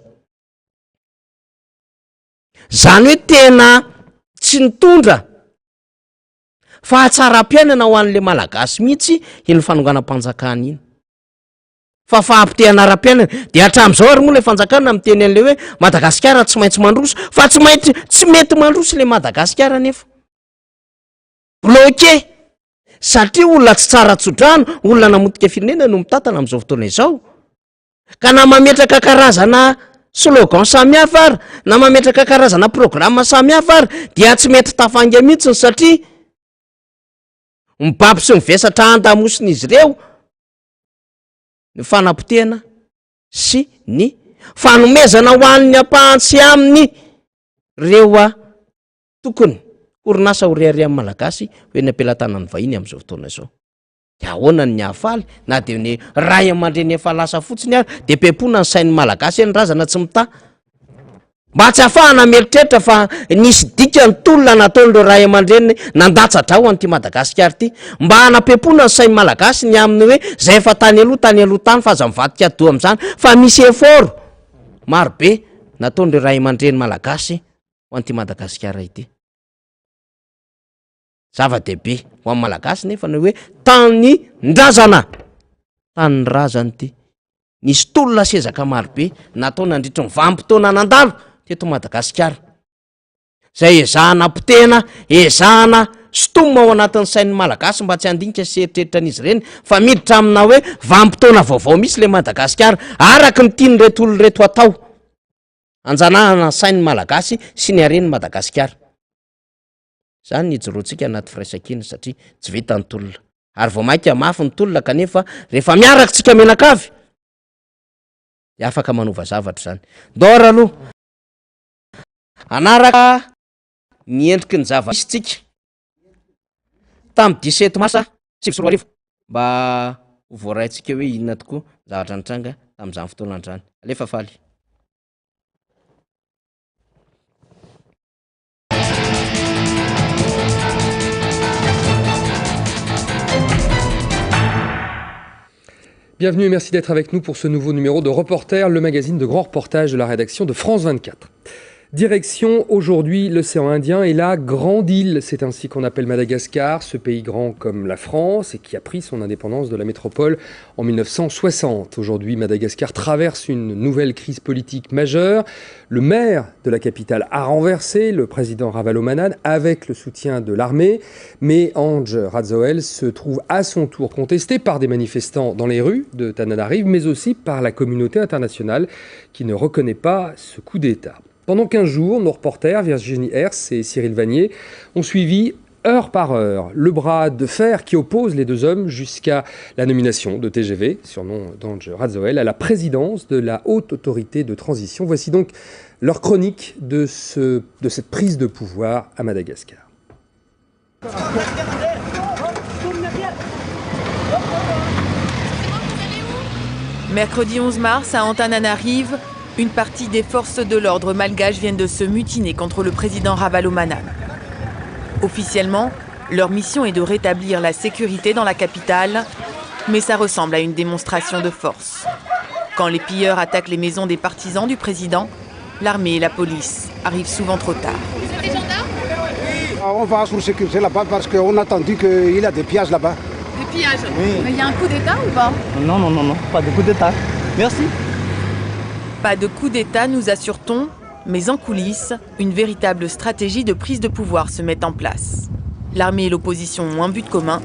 S1: Zany hoe tena tsy nitondra fahatsaram-piainana ho an'le malagasy mihitsy iny fanonganam-panjakana iny, fa fahampitehana ara-piainana. De hatramin'izao ary moa le fanjakana miteny an'le hoe Madagasikara tsy maintsy mandroso, fa tsy mety mandroso le Madagasikara nefa bloqué, satria olona tsy tsara tsodrano, olona namotika firenena no mitantana amin'izao fotoana izao, ka na mametraka karazana slogan samihafa ary na mametraka karazana programma samihafa ary dia tsy mety tafanga mihitsy, satria mibaby sy mivesatra andamosina izy ireo ny fanapotehana sy ny fanomezana ho an'ny ampahantsy aminy reo tokony orinasa ho rehareha amin'ny malagasy hoe ny ampelantanany vahiny amin'izao fotoana izao. De ahoana ny hafaly na de ny ray aman-dreny efa lasa fotsiny ary de pepona ny sain'ny malagasy ny razana tsy mita, mba tsy ahafahana mieritreritra fa nisy dikany tolona nataon'ireo ray aman-dreny nandatsatra ao an'ity Madagasikara ity, mba hanapepona ny sain'ny malagasy ny aminy hoe zay efa tany aloha tany fa aza mivadika do amin'izany, fa misy effort maro be nataon'ireo ray aman-dreny malagasy ho an'ity Madagasikara ity. Zava-dehibe ho amin'ny malagasy nefa ny hoe tany ndrazana, tany ny razana ity. Nisy tolona sezaka maro be natao nandritry ny vanim-potoana nandalo teto Madagasikara, zay ezahana potehana, ezahana stomina ao anatin'ny sain'ny malagasy mba tsy handinika sy eritreritra an'izy ireny, fa miditra amina hoe vanim-potoana vaovao misy le Madagasikara, araky ny tiany reto olona reto atao anjanahana sain'ny malagasy sy ny haren'ny Madagasikara. Zany nijoroantsika anaty firaisan-kina satria tsy vita ny tolona, ary vao mainka mafy ny tolona kanefa rehefa miaraka tsika menakavy de afaka manova zavatra zany. Dora aloha anaraka ny endriky ny zava-misy tsika tamin'ny 17 mars 2024 mba ho voaraintsika hoe inona tokoa zavatra nitranga tamin'izany fotoana andrany. Alefa faly.
S2: Bienvenue et merci d'être avec nous pour ce nouveau numéro de Reporter, le magazine de grand reportage de la rédaction de France 24. Direction aujourd'hui l'océan Indien et la Grande Île, c'est ainsi qu'on appelle Madagascar, ce pays grand comme la France et qui a pris son indépendance de la métropole en 1960. Aujourd'hui, Madagascar traverse une nouvelle crise politique majeure. Le maire de la capitale a renversé le président Ravalomanana avec le soutien de l'armée, mais Andry Rajoelina se trouve à son tour contesté par des manifestants dans les rues de Tananarive, mais aussi par la communauté internationale qui ne reconnaît pas ce coup d'État. Pendant 15 jours, nos reporters Virginie Herse et Cyril Vanier ont suivi heure par heure le bras de fer qui oppose les deux hommes jusqu'à la nomination de TGV, surnom d'Andry Rajoelina, à la présidence de la haute autorité de transition. Voici donc leur chronique de cette prise de pouvoir à Madagascar.
S3: Mercredi 11 mars, à Antananarive, une partie des forces de l'ordre malgaches viennent de se mutiner contre le président Ravalomanana. Officiellement, leur mission est de rétablir la sécurité dans la capitale, mais ça ressemble à une démonstration de force. Quand les pilleurs attaquent les maisons des partisans du président, l'armée et la police arrivent souvent trop tard.
S4: Vous êtes des gendarmes? On va sur sécurité là-bas parce qu'on a entendu qu'il y a des pillages là-bas.
S3: Des pillages?
S4: Oui.
S3: Mais il y a un coup d'État ou pas?
S5: Non, pas de coup d'État. Merci.
S3: Pas de coup d'État, nous assure-t-on, mais en coulisses, une véritable stratégie de prise de pouvoir se met en place. L'armée et l'opposition ont un but commun,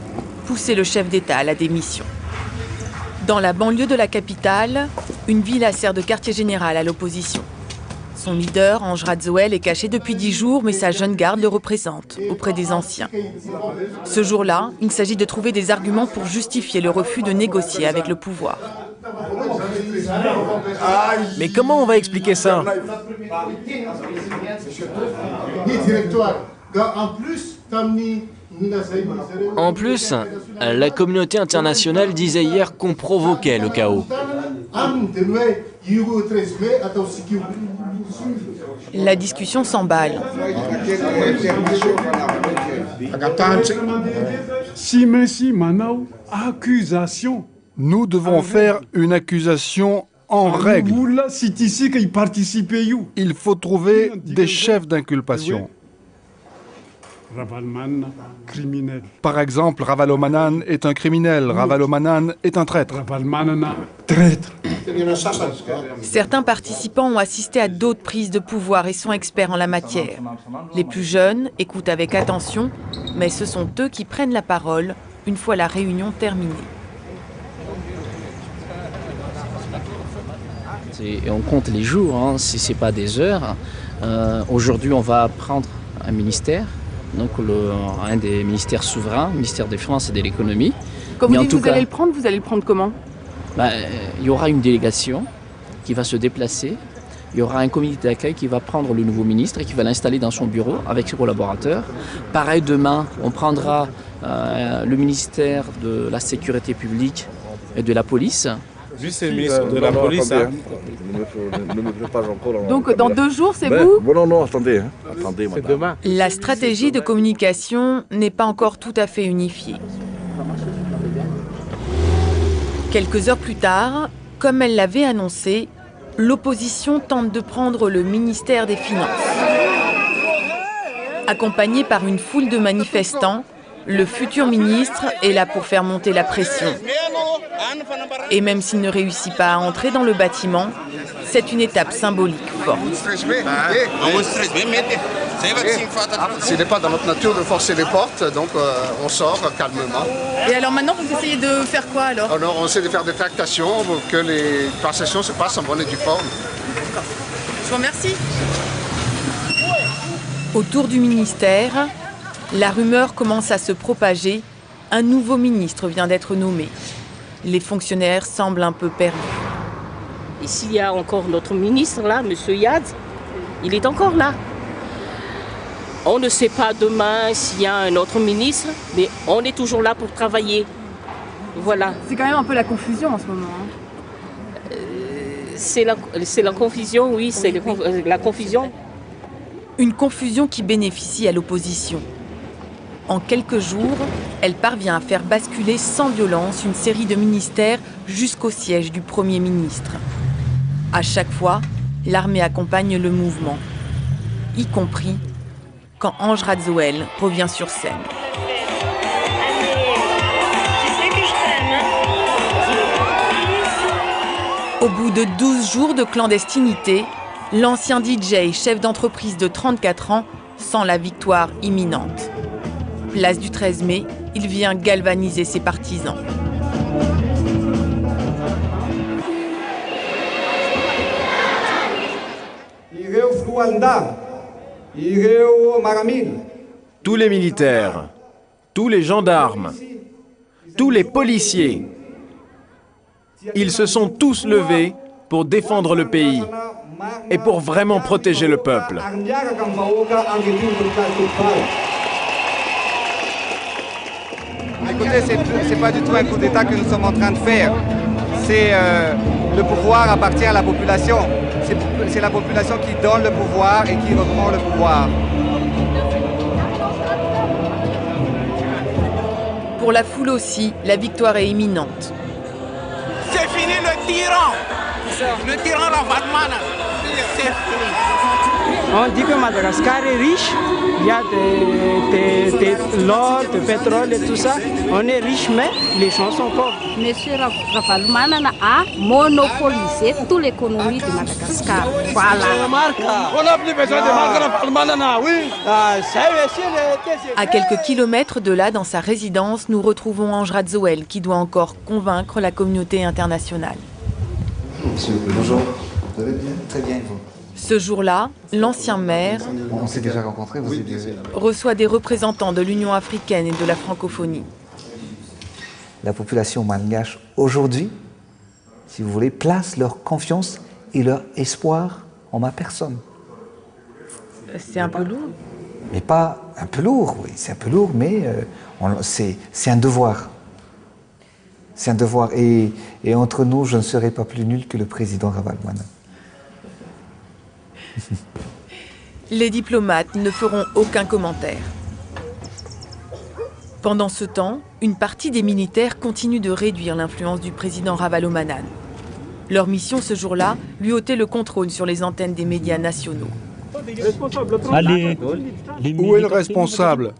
S3: pousser le chef d'État à la démission. Dans la banlieue de la capitale, une villa sert de quartier général à l'opposition. Son leader, Ange Radzoel, est caché depuis 10 jours, mais sa jeune garde le représente auprès des anciens. Ce jour-là, il s'agit de trouver des arguments pour justifier le refus de négocier avec le pouvoir.
S6: Mais comment on va expliquer ça? En plus, la communauté internationale disait hier qu'on provoquait le chaos.
S3: La discussion s'emballe.
S7: Nous devons faire une accusation en règle. Il faut trouver des chefs d'inculpation. Par exemple, Ravalomanan est un criminel, Ravalomanan est un traître.
S3: Certains participants ont assisté à d'autres prises de pouvoir et sont experts en la matière. Les plus jeunes écoutent avec attention, mais ce sont eux qui prennent la parole une fois la réunion terminée.
S5: Et on compte les jours, hein, si ce n'est pas des heures. Aujourd'hui, on va prendre un ministère, donc un des ministères souverains, le ministère des Finances et de l'économie.
S3: Quand vous dites que vous allez le prendre comment?
S5: Il y aura une délégation qui va se déplacer. Il y aura un comité d'accueil qui va prendre le nouveau ministre et qui va l'installer dans son bureau avec ses collaborateurs. Pareil, demain, on prendra le ministère de la Sécurité publique et de la police.
S8: Juste c'est le ministre de la police. Hein. Ne me fais pas encore.
S3: Donc dans 2 jours, c'est vous?
S8: Non, attendez. Attendez, madame.
S6: Demain.
S3: La stratégie de communication n'est pas encore tout à fait unifiée. Quelques heures plus tard, comme elle l'avait annoncé, l'opposition tente de prendre le ministère des Finances. Accompagné par une foule de manifestants, le futur ministre est là pour faire monter la pression. Et même s'il ne réussit pas à entrer dans le bâtiment, c'est une étape symbolique forte.
S9: Ce n'est pas dans notre nature de forcer les portes, donc on sort calmement.
S3: Et alors maintenant, vous essayez de faire quoi alors?
S9: Alors on essaie de faire des tractations pour que les passations se passent en bonne et due forme.
S3: Je vous remercie. Autour du ministère, la rumeur commence à se propager. Un nouveau ministre vient d'être nommé. Les fonctionnaires semblent un peu perdus.
S10: Et s'il y a encore notre ministre là, M. Yad, il est encore là. On ne sait pas demain s'il y a un autre ministre, mais on est toujours là pour travailler. Voilà.
S3: C'est quand même un peu la confusion en ce moment.
S10: C'est la confusion, oui, c'est la confusion.
S3: Une confusion qui bénéficie à l'opposition. En quelques jours, elle parvient à faire basculer sans violence une série de ministères jusqu'au siège du Premier ministre. À chaque fois, l'armée accompagne le mouvement, y compris quand Ange Radzoel revient sur scène. Au bout de 12 jours de clandestinité, l'ancien DJ, chef d'entreprise de 34 ans, sent la victoire imminente. Place du 13 mai, il vient galvaniser ses partisans.
S6: Tous les militaires, tous les gendarmes, tous les policiers, ils se sont tous levés pour défendre le pays et pour vraiment protéger le peuple.
S11: Écoutez, c'est pas du tout un coup d'État que nous sommes en train de faire. C'est le pouvoir appartient à la population. C'est la population qui donne le pouvoir et qui reprend le pouvoir.
S3: Pour la foule aussi, la victoire est imminente.
S12: C'est fini le tyran! Le tyran Ravalomanana! C'est fini!
S13: On dit que Madagascar est riche, il y a de l'or, du pétrole et tout ça. On est riche, mais les gens sont pauvres.
S14: Monsieur Ravalomanana a monopolisé toute l'économie de Madagascar. Voilà.
S12: On n'a plus besoin de Ravalomanana, oui!
S3: À quelques kilomètres de là, dans sa résidence, nous retrouvons Ange Radzoel, qui doit encore convaincre la communauté internationale.
S15: Monsieur, bonjour. Vous allez bien? Très bien, vous.
S3: Ce jour-là, l'ancien maire
S15: on s'est déjà rencontrés, vous êtes déjà...
S3: reçoit des représentants de l'Union africaine et de la francophonie.
S15: La population malgache aujourd'hui, si vous voulez, place leur confiance et leur espoir en ma personne.
S3: C'est un peu lourd.
S15: Mais pas un peu lourd, oui, c'est un peu lourd, mais c'est un devoir. C'est un devoir. Et entre nous, je ne serai pas plus nul que le président Ravalomanana.
S3: Les diplomates ne feront aucun commentaire. Pendant ce temps, une partie des militaires continue de réduire l'influence du président Ravalomanana. Leur mission ce jour-là, lui ôter le contrôle sur les antennes des médias nationaux.
S7: Allez. Où est le responsable?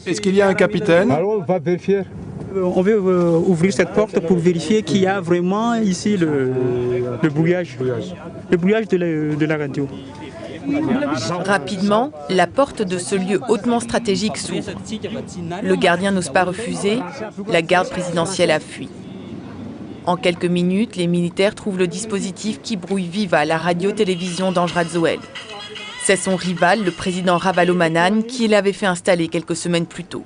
S7: Est-ce qu'il y a un capitaine?
S13: Alors, on va vérifier. On veut ouvrir cette porte pour vérifier qu'il y a vraiment ici le brouillage. Le brouillage de la radio.
S3: Rapidement, la porte de ce lieu hautement stratégique s'ouvre. Le gardien n'ose pas refuser, la garde présidentielle a fui. En quelques minutes, les militaires trouvent le dispositif qui brouille Viva, la radio-télévision d'Ange Radzoel. C'est son rival, le président Ravalomanana, qui l'avait fait installer quelques semaines plus tôt.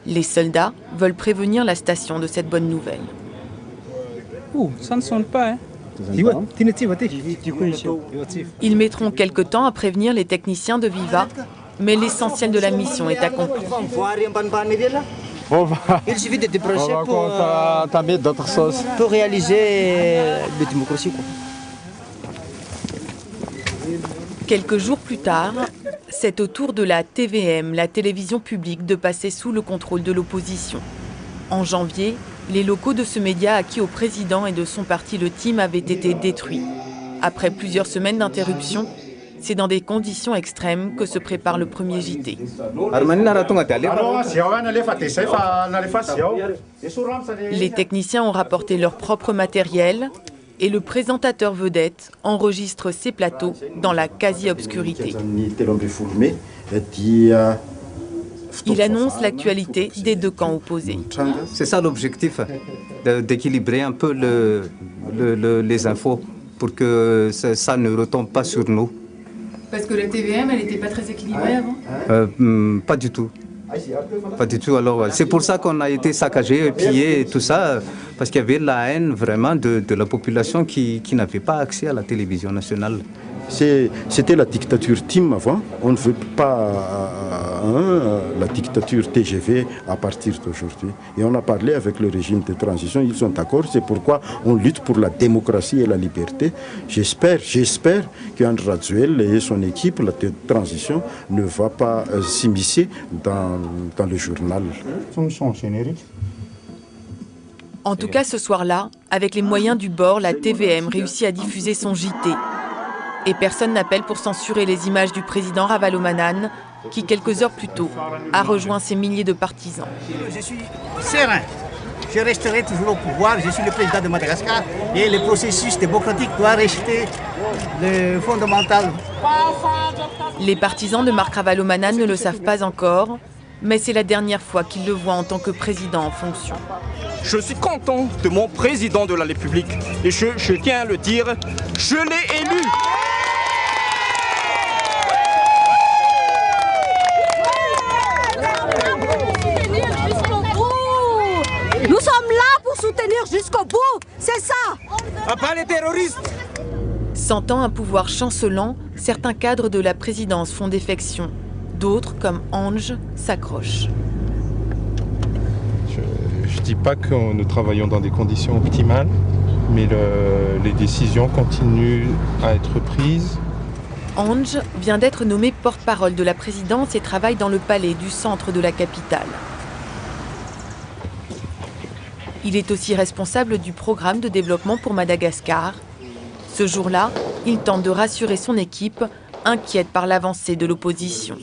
S3: Les soldats veulent prévenir la station de cette bonne nouvelle.
S13: Ça ne sonne pas, hein.
S3: Ils mettront quelque temps à prévenir les techniciens de Viva, mais l'essentiel de la mission est accompli.
S13: Il suffit de débrancher pour réaliser la démocratie.
S3: Quelques jours plus tard, c'est au tour de la TVM, la télévision publique, de passer sous le contrôle de l'opposition. En janvier, les locaux de ce média acquis au président et de son parti, le TIM, avaient été détruits. Après plusieurs semaines d'interruption, c'est dans des conditions extrêmes que se prépare le premier JT. Les techniciens ont rapporté leur propre matériel et le présentateur vedette enregistre ses plateaux dans la quasi-obscurité. Il annonce l'actualité des deux camps opposés.
S16: C'est ça l'objectif, d'équilibrer un peu les infos pour que ça ne retombe pas sur nous.
S3: Parce que la TVM, elle n'était pas très équilibrée avant?
S16: Pas du tout. Pas du tout. Alors, c'est pour ça qu'on a été saccagé, pillé et tout ça, parce qu'il y avait la haine vraiment de la population qui n'avait pas accès à la télévision nationale.
S17: C'était la dictature TIM avant. On ne veut pas la dictature TGV à partir d'aujourd'hui. Et on a parlé avec le régime de transition, ils sont d'accord. C'est pourquoi on lutte pour la démocratie et la liberté. J'espère qu'Ange Radzoel et son équipe, la transition, ne va pas s'immiscer dans le journal.
S3: En tout cas, ce soir-là, avec les moyens du bord, la TVM réussit à diffuser son JT. Et personne n'appelle pour censurer les images du président Ravalomanana, qui, quelques heures plus tôt, a rejoint ses milliers de partisans.
S18: Je suis serein. Je resterai toujours au pouvoir. Je suis le président de Madagascar. Et le processus démocratique doit rester le fondamental.
S3: Les partisans de Marc Ravalomanana ne le savent pas encore, mais c'est la dernière fois qu'ils le voient en tant que président en fonction.
S19: Je suis content de mon président de la République. Et je tiens à le dire, je l'ai élu.
S14: Nous sommes là pour soutenir jusqu'au bout, c'est ça.
S19: Pas les terroristes.
S3: Sentant un pouvoir chancelant, certains cadres de la présidence font défection. D'autres, comme Ange, s'accrochent.
S7: Je ne dis pas que nous travaillons dans des conditions optimales, mais les décisions continuent à être prises.
S3: Ange vient d'être nommé porte-parole de la présidence et travaille dans le palais du centre de la capitale. Il est aussi responsable du programme de développement pour Madagascar. Ce jour-là, il tente de rassurer son équipe, inquiète par l'avancée de l'opposition.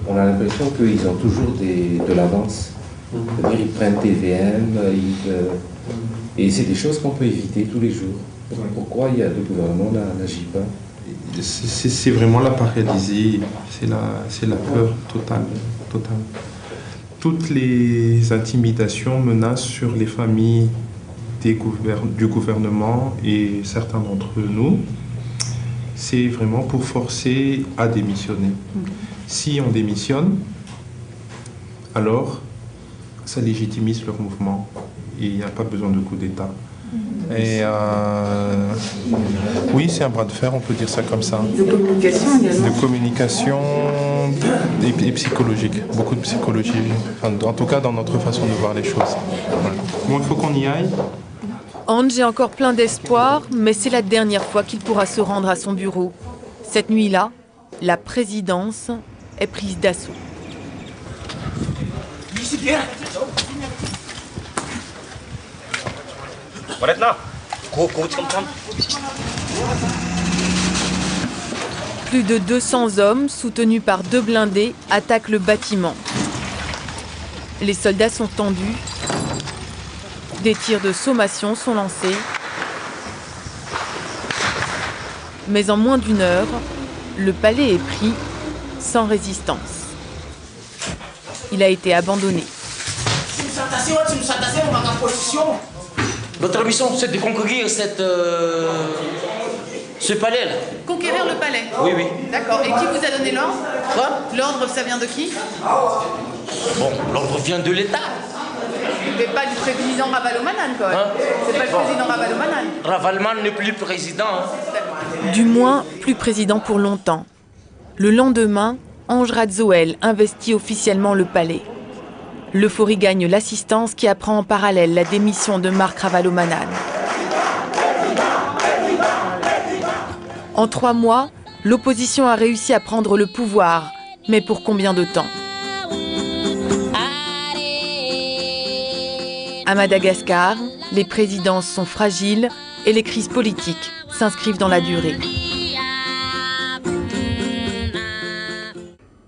S20: On a l'impression qu'ils ont toujours de l'avance. C'est-à-dire ils prennent TVM, et c'est des choses qu'on peut éviter tous les jours. Pourquoi le gouvernement n'agit pas?
S7: C'est vraiment la paralysie, c'est la peur totale. Toutes les intimidations menacent sur les familles du gouvernement et certains d'entre nous. C'est vraiment pour forcer à démissionner. Si on démissionne, alors ça légitimise leur mouvement et il n'y a pas besoin de coup d'État. Et oui, c'est un bras de fer, on peut dire ça comme ça.
S3: De communication également.
S7: De communication et psychologique, beaucoup de psychologie, enfin, en tout cas dans notre façon de voir les choses. Voilà. Bon, il faut qu'on y aille.
S3: Ange est encore plein d'espoir, mais c'est la dernière fois qu'il pourra se rendre à son bureau. Cette nuit-là, la présidence est prise d'assaut. Plus de 200 hommes, soutenus par 2 blindés, attaquent le bâtiment. Les soldats sont tendus. Des tirs de sommation sont lancés. Mais en moins d'1 heure, le palais est pris sans résistance. Il a été abandonné.
S21: Notre mission, c'est de conquérir ce palais-là.
S3: Conquérir le palais?
S21: Oui, oui.
S3: D'accord. Et qui vous a donné l'ordre?
S21: Quoi?
S3: L'ordre, ça vient de qui?
S21: Bon, l'ordre vient de l'État.
S3: Mais pas du président Ravalomanane, quand même. C'est pas le président Ravalomanane.
S21: Ravalomanane n'est plus président.
S3: Du moins, plus président pour longtemps. Le lendemain, Ange Radzoel investit officiellement le palais. L'euphorie gagne l'assistance qui apprend en parallèle la démission de Marc Ravalomanane. En 3 mois, l'opposition a réussi à prendre le pouvoir. Mais pour combien de temps? À Madagascar, les présidences sont fragiles et les crises politiques s'inscrivent dans la durée.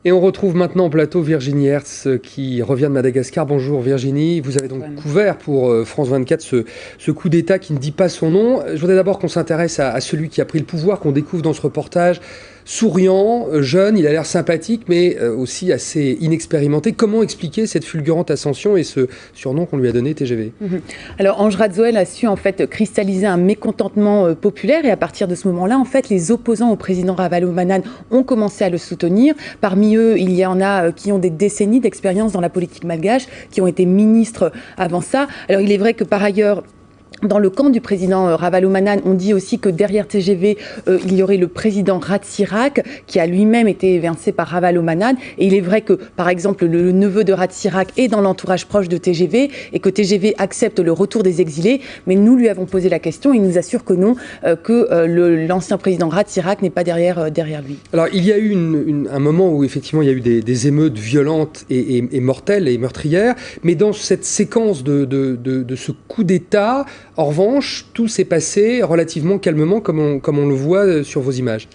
S2: Et on retrouve maintenant en plateau Virginie Hertz qui revient de Madagascar. Bonjour Virginie, vous avez donc couvert pour France 24 ce coup d'État qui ne dit pas son nom. Je voudrais d'abord qu'on s'intéresse à celui qui a pris le pouvoir, qu'on découvre dans ce reportage. Souriant, jeune, il a l'air sympathique, mais aussi assez inexpérimenté. Comment expliquer cette fulgurante ascension et ce surnom qu'on lui a donné, TGV?
S22: Alors, Ange Radzoel a su en fait cristalliser un mécontentement populaire et à partir de ce moment-là, en fait, les opposants au président Ravalomanane ont commencé à le soutenir. Parmi eux, il y en a qui ont des décennies d'expérience dans la politique malgache, qui ont été ministres avant ça. Alors, il est vrai que par ailleurs, dans le camp du président Ravalomanane, on dit aussi que derrière TGV, il y aurait le président Ratsirak, qui a lui-même été évincé par Ravalomanane. Et il est vrai que, par exemple, le neveu de Ratsirak est dans l'entourage proche de TGV et que TGV accepte le retour des exilés. Mais nous lui avons posé la question, il nous assure que non, que l'ancien président Ratsirak n'est pas derrière lui.
S2: Alors, il y a eu un moment où, effectivement, il y a eu des émeutes violentes et mortelles et meurtrières. Mais dans cette séquence de ce coup d'État, en revanche, tout s'est passé relativement calmement, comme on le voit sur vos images.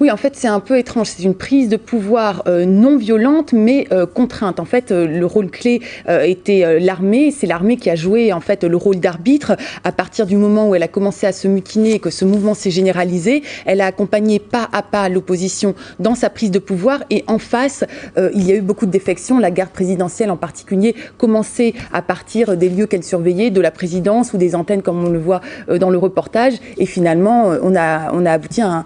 S22: Oui, en fait, c'est un peu étrange. C'est une prise de pouvoir non violente, mais contrainte. En fait, le rôle clé était l'armée. C'est l'armée qui a joué en fait le rôle d'arbitre. À partir du moment où elle a commencé à se mutiner et que ce mouvement s'est généralisé, elle a accompagné pas à pas l'opposition dans sa prise de pouvoir. Et en face, il y a eu beaucoup de défections. La garde présidentielle, en particulier, commençait à partir des lieux qu'elle surveillait, de la présidence ou des antennes, comme on le voit dans le reportage. Et finalement, on a abouti à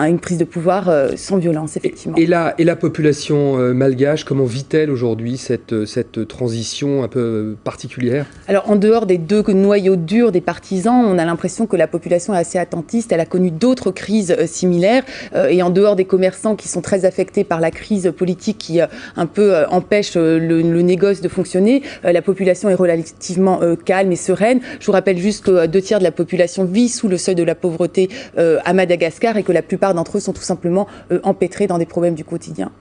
S22: une prise de pouvoir sans violence, effectivement.
S2: Et la population malgache, comment vit-elle aujourd'hui cette transition un peu particulière?
S22: Alors, en dehors des 2 noyaux durs des partisans, on a l'impression que la population est assez attentiste. Elle a connu d'autres crises similaires. Et en dehors des commerçants qui sont très affectés par la crise politique qui un peu empêche le négoce de fonctionner, la population est relativement calme et sereine. Je vous rappelle juste que 2 tiers de la population vit sous le seuil de la pauvreté à Madagascar et que la plupart d'entre eux sont tout simplement empêtrés dans des problèmes du quotidien.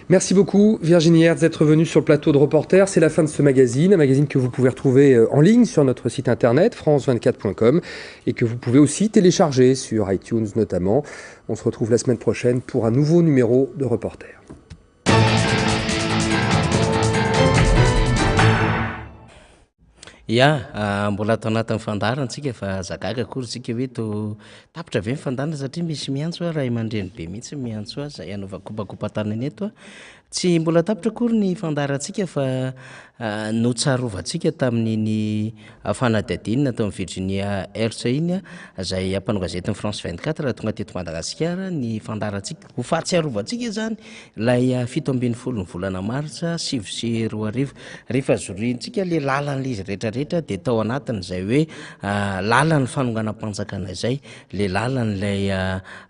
S2: Merci beaucoup Virginie Hertz d'être venue sur le plateau de Reporter. C'est la fin de ce magazine, un magazine que vous pouvez retrouver en ligne sur notre site internet france24.com et que vous pouvez aussi télécharger sur iTunes notamment. On se retrouve la semaine prochaine pour un nouveau numéro de Reporter.
S1: Ya, mbola atao anatin'ny fandarantsika fa zagaga akory tsika hoe to tapitra ve ny fandarana satria misy miantso raha mandreny be mihitsy miantso azy zay anaovakopakopa tanany eto tsy mbola tapitra akory ny fandarantsika fa notsarovantsika tamin'iny fanadihadinina tao amin'ny Virginia Hertz iny zay mpanao gazetin'ny France 24 raha tonga teto Madagasikara ny fandarantsika ho fahatsiarovantsika zany lay 17 ny volana Martsa 2022 rehefa zorintsika le lalan'le izy rehetrarehetra de tao anatiny zay hoe lalan'ny fanonganam-panjakana izay le lalan'lay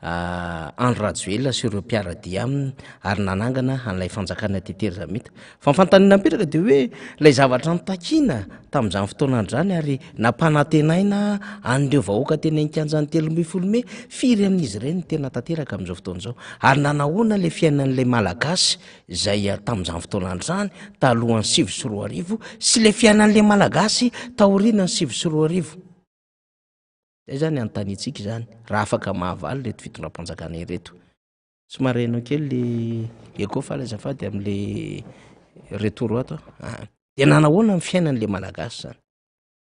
S1: Andry Rajoelina sy ireo mpiaradia aminy ary nanangana an'ilay fanjakana Tetery Zamita fa fantanina mipetraka de hoe lay zavatra nitakina tamin'izany fotoana andrany ary nampanantenaina an'ireo vahoaka teny ankianjan'ny 13 Mey firy amin'izy ireny tena tanteraka amin'izao fotoana izao ary nanahoana le fiainan'ilay malagasy izay tamin'izany fotoana andrany talohan'ny 2022 sy le fiainan'ilay malagasy taorian'ny 2022 zay zany antanitsika zany raha afaka mahavaly reto fitondram-panjakana ireto somary hainao kely le eko fa la zafady amin'le retour ato de nanahoana ny fiainan'le malagasy zany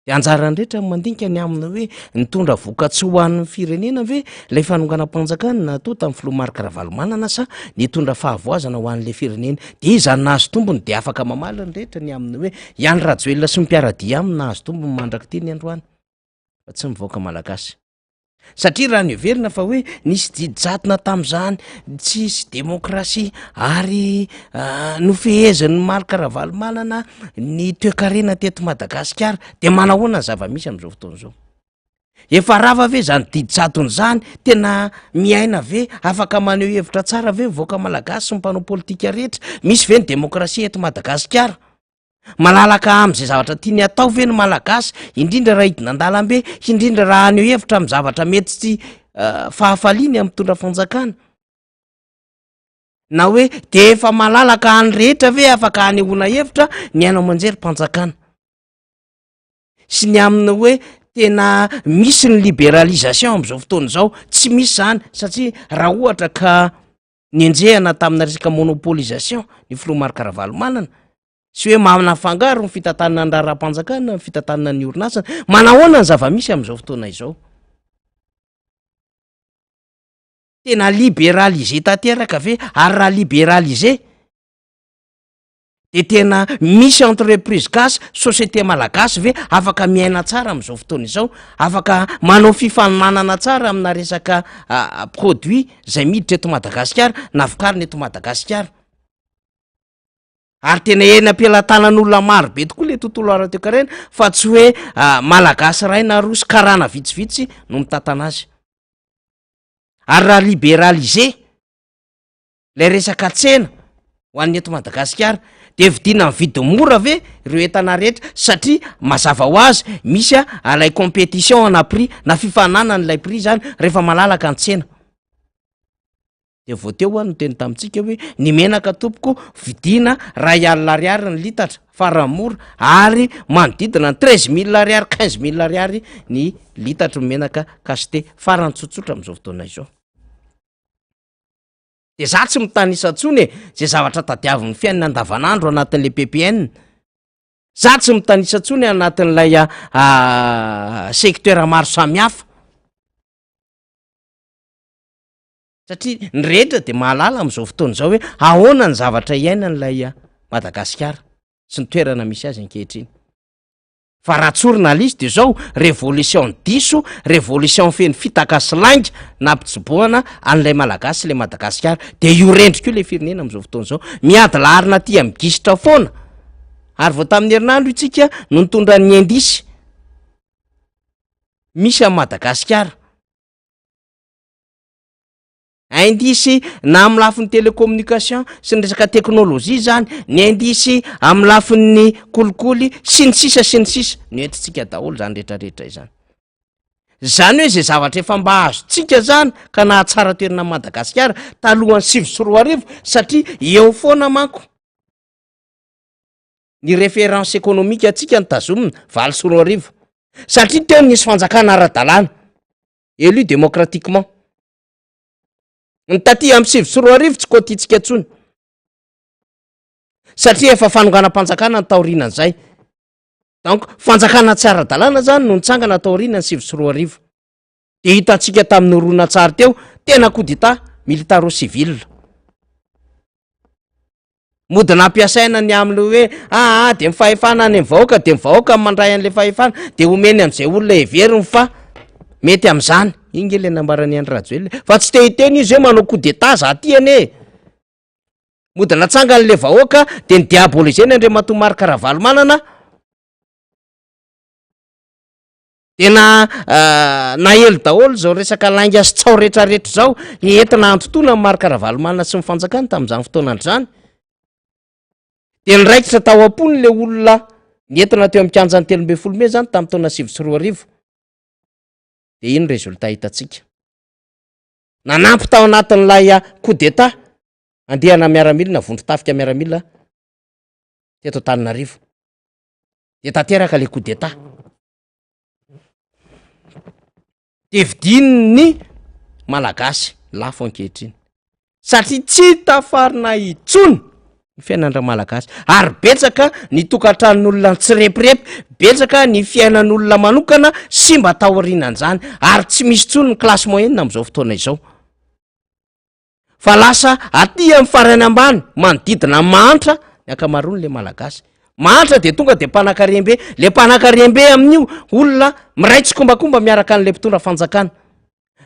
S1: de anjarany rehetra mandinika ny amina hoe nitondra voka-tsy ho an'ny firenena ve lay fanonganam-panjakana natao tamin'ny filoha Marc Ravalomanana sa nitondra fahavoazana ho an'le firenena de izany nahazo tombony de afaka mamaly ny rehetra ny amina hoe Andry Rajoelina sy mpiaradia aminy nahazo tombony mandraky teny androany fa tsy mivoaka malagasy satria raha ny heverina fa hoe nisy didijatona tamin'izany tsisy demokrasia ary nofehezan'ny Marc Ravalomanana ny toe-karena teto Madagasikara de manahoana ny zava-misy amin'izao fotoana izao efa rava ve zany didijatony zany tena miaina ve afaka maneho hevitra tsara ve mivoaka malagasy sy ny mpanao politika rehetra misy ve ny demokrasia eto Madagasikara malalaka am'izay zavatra tiany atao ve ny malagasy indrindra raha hidina an-dalambe indrindra raha aneho hevitra amin'ny zavatra mety tsy fahafaliany amin'ny mitondra fanjakana na hoe de efa malalaka any rehetra ve afaka anehoana hevitra ny haino manjery mpanjakana sy ny amina hoe tena misy ny libéralisation amin'izao fotoana izao tsy misy zany satria raha ohatra ka nienjehana tamina resaka monopolisation ny filoha Marc Ravalomanana sy hoe manafangaro ny fitantanana ny raharam-panjakana ny fitantanana ny orinasana manahoana ny zava-misy amin'izao fotoana izao tena libéralisé tanteraka ve ary raha libéralisé de tena misy entreprise gasy société malagasy ve afaka miaina tsara amin'izao fotoana izao afaka manao fifaninanana tsara amina resaka produit zay miditra eto Madagasikara na vokarina eto Madagasikara ary tena ena ampelantanan'olona maro be tokoa le tontolo ara-toe-karena fa tsy hoe malagasy ray na roa sy karana vitsivitsy no mitantana azy ary raha libéralisé lay resaka tsena ho an'ny eto Madagasikara de vidina ny vidy mora ve ireo entana rehetra satria mazava ho azy misy lay compétition na prix na fifanana n'lay prix zany rehefa malalaka ny tsena de voateo no teny tamintsika hoe ny menaka tompoko vidina $1,000 ny litatra faramora ary manodidina 13 000 ariary 15 000 ariary ny litatra menaka kasite farany tsotsotra amin'izao fotoana izao de za tsy mitanisa tsony zay zavatra tadiavin'ny fiainana andavanandro anatin'le PPN za tsy mitanisa tsony anatin'lay secteur maro samihafa satria ny rehetra de mahalala amin'izao fotoana izao hoe ahoana ny zavatra iainan'lay Madagasikara sy ny toerana misy azy ankehitriny fa raha tsorinalista de zao révolution diso révolution feny fitaka slainga na ampitsiboana an'ilay malagasy le Madagasikara de io rendrika io le firenena amin'izao fotoana izao miady larina ty migisitra foana ary vao tamin'ny herinandro itsika no nitondra ny indisy misy amin'ny Madagasikara indisy na amin'ny lafin'ny télécommunication sy ny resaka teknôlôjia zany ny indisy amin'ny lafin'ny kolikoly sy ny sisa ny entintsika daholo zany rehetrarehetra izany Zany hoe zay zavatra efa mba azotsika zany ka nahatsara toerana Madagasikara talohan'ny 7 satria eo foana manko ny référence économique atsika ny tazomina 7 satria teo nisy fanjakana ara-dalàna élu démocratiquement ny taty amin'ny 7 tsy kotitsika tsony satria efa fanonganam-panjakana ny taorinan'izay. Donc fanjakana tsy ara-dalàna zany no nitsangana taoriana ny 7 de hitantsika tamin'ny horonan-tsary teo tena coup d'état militaro-civil. Mody nampiasaina ny am'le hoe de mifahefana any amin'ny vahoaka de mivahoaka mandray an'le fahefana de omeny am'izay olona heveriny fa mety am'izany iny le nambarany any Rajoelina fa tsy te hiteny izy hoe manao coup d'état za tiany mody natsangana le vahoaka de nidiaboliseny Andriamatoa Marc Ravalomanana tena nahelo daholo zao resaka lainga sy tsao rehetrarehetra zao entina antontona ny Marc Ravalomanana sy mifanjakana tamin'izany fotoana andrany. De niraikitra tao am-pony le olona nentina teo amin'ny kianjan'ny 13 zany tamin'ny taona 7 de iny résultat hitantsika. Nanampy tao anatin'ilay coup d'état andehana miaramila vondro tafika miaramila teto Antananarivo de tanteraka le coup d'état. De vidin'ny malagasy lafo ankehitriny satria tsy tafarina itsony ny fiainan'ireo malagasy ary betsaka ny tokantranon'olona tsirepirepy, betsaka ny fiainan'olona manokana sy mba taorianan'izany ary tsy misy tsony ny klasy moyenne amin'izao fotoana izao. Fa lasa aty amin'ny farany ambany manodidina mantra ny ankamaroany le malagasy. Mantra de tonga de mpanan-karembe, le mpanan-karembe amin'io olona miraitsy kombakomba miaraka an'le mpitondra fanjakana.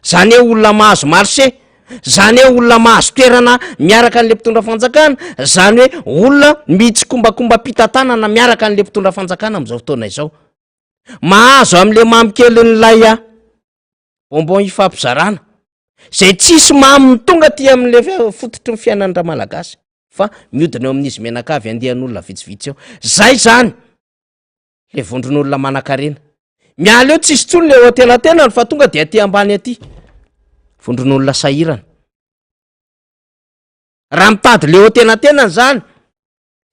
S1: Zany hoe olona mahazo marché, zany hoe olona mahazo toerana miaraka an'le mpitondra fanjakana, zany hoe olona mitsy kombakomba mpitantanana miaraka an'le mpitondra fanjakana amin'izao fotoana izao. Mahazo am'le mamikelin'ilay bonbon ifampizarana zay tsisy mamy tonga ty amin'le fototry ny fiainan'ra malagasy fa miodina eo amin'izy menakavy andehan'olona vitsivitsy eo. Zay zany le vondron'olona manan-karena. Miala eo tsisy tsony le hotelatenany fa tonga de aty ambany aty vondron'olona sahirana. Raha mitady le hotelatenany zany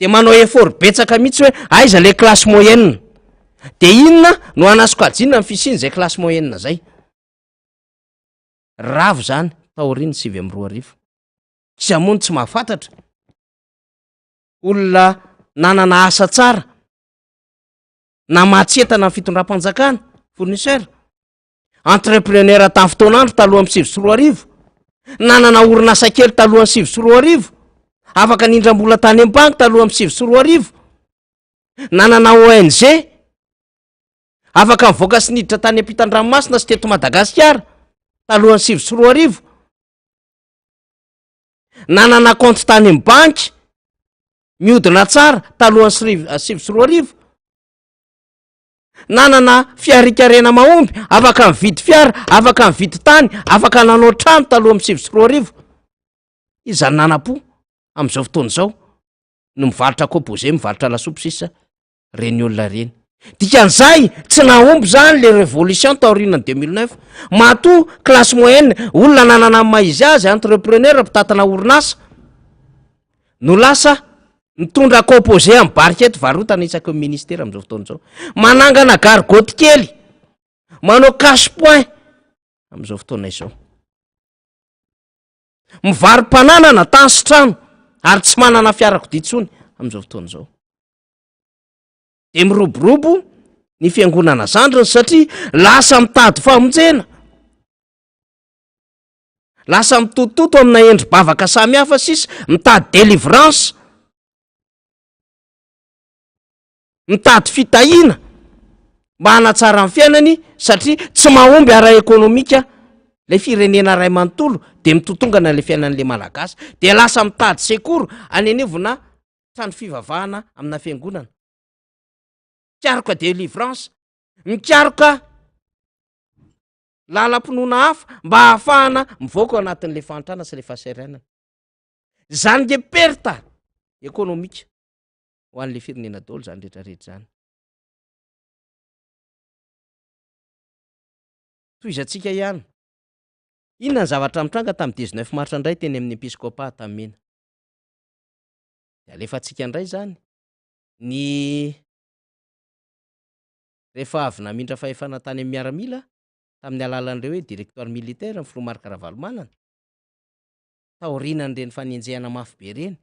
S1: de manao effort betsaka mihitsy hoe aiza le classe moyenne de inona no anasokajina ny fisiny zay classe moyenne zay. Ravo zany taoriny 7 tsy amony tsy mahafantatra olona nanana asa tsara na mahatsetana ny fitondram-panjakana fournisseur entrepreneur tamin'ny fotoanandro taloha amin'ny 7 nanana orinasa kely talohan'ny 7 afaka nindram-bola tany amin'ny banky taloha amin'ny 7 nanana ONG afaka mivoaka sy niditra tany ampitan-dranomasina sy teto Madagasikara talohan'ny 7 nanana compte tany amin'ny banky miodina tsara talohan'ny 7 nanana fiarikarena mahomby afaka mividy fiara, afaka mividy tany, afaka nanao trano taloha amin'ny 7 izany nanam-po amin'izao fotoana izao no mivarotra composé, mivarotra lasopy sisa reny olona reny. Dikan'izay tsy nahomby zany le révolution taorian'ny 2009 matoa classe moyenne olona nanana maizy azy entrepreneur mpitatana orinasa no lasa mitondra composé amin'ny barikety varotana isaky ny ministère amin'izao fotoana izao, manangana gargote kely, manao cash point amin'izao fotoana izao, mivaro-pananana tany sy trano ary tsy manana fiarakodia intsony amin'izao fotoana izao. De miroborobo ny fiangonana zandriny satria lasa mitady famonjena, lasa mitotototo amina endri-bavaka samy hafa sisa mitady délivrance, mitady fitahina mba hanatsara ny fiainany satria tsy mahomby ara-ekonomika le firenena ray manontolo de mitotongana le fiainan'le malagasy de lasa mitady secours anenevona trano fivavahana amina fiangonana, mikaroka délivrance, mikaroka lalam-pinoana hafa mba hahafahana mivoaka ao anatin'le fantrana sy le fahasahiranana. Zany de perta ekonomika ho an'le firenena daholo zany rehetrarehetra zany. toizantsika ihany. Inona ny zavatra mitranga tamin'ny 19 martsa indray teny amin'ny episkopa tamina. De alefantsika indray zany ny rehefa avy namindra fahefana tany amin'ny miaramila tamin'ny alalan'ireo hoe directoire militaire ny Filoha Marc Ravalomanana. Taorinan' reny fanenjehana mafy be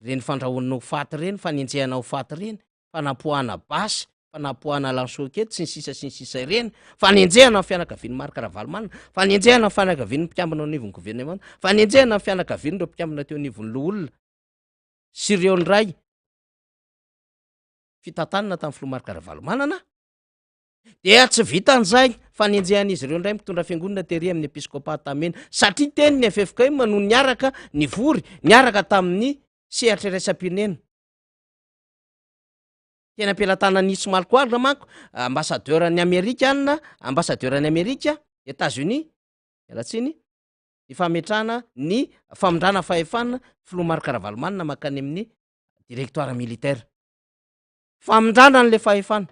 S1: reny fandrahoana ho faty reny, fanenjehana ho faty reny, fanapohana basy, fanapohana lansokety sy ny sisa ireny, fanenjehana ny fianakavian'ny Marc Ravalomanana, fanenjehana ny fianakavian'ny mpikambana ao anivon'ny gouvernement, fanenjehana ny fianakavian'ireo mpikambana teo anivon'ny loholona sy ireo ndray fitantanana tamin'ny Filoha Marc Ravalomanana. Dia tsy vitan'izay fanenjehan'izy ireo ndray mitondra fiangonana tery amin'ny episkopat tamena, satria teny ny FFKM no niaraka nivory niaraka tamin'ny sehatra iraisam-pirenena. Tena ampelatana nisy malikoarina manko ambassadeuran'ny Amerikanina, ambassadeuran'ny Amerika, États-Unis, alatsiny ny fametrahana ny famondrana fahefana Filoha Marc Ravalomanana makany amin'ny directoire militaire. Famondrana an'le fahefana.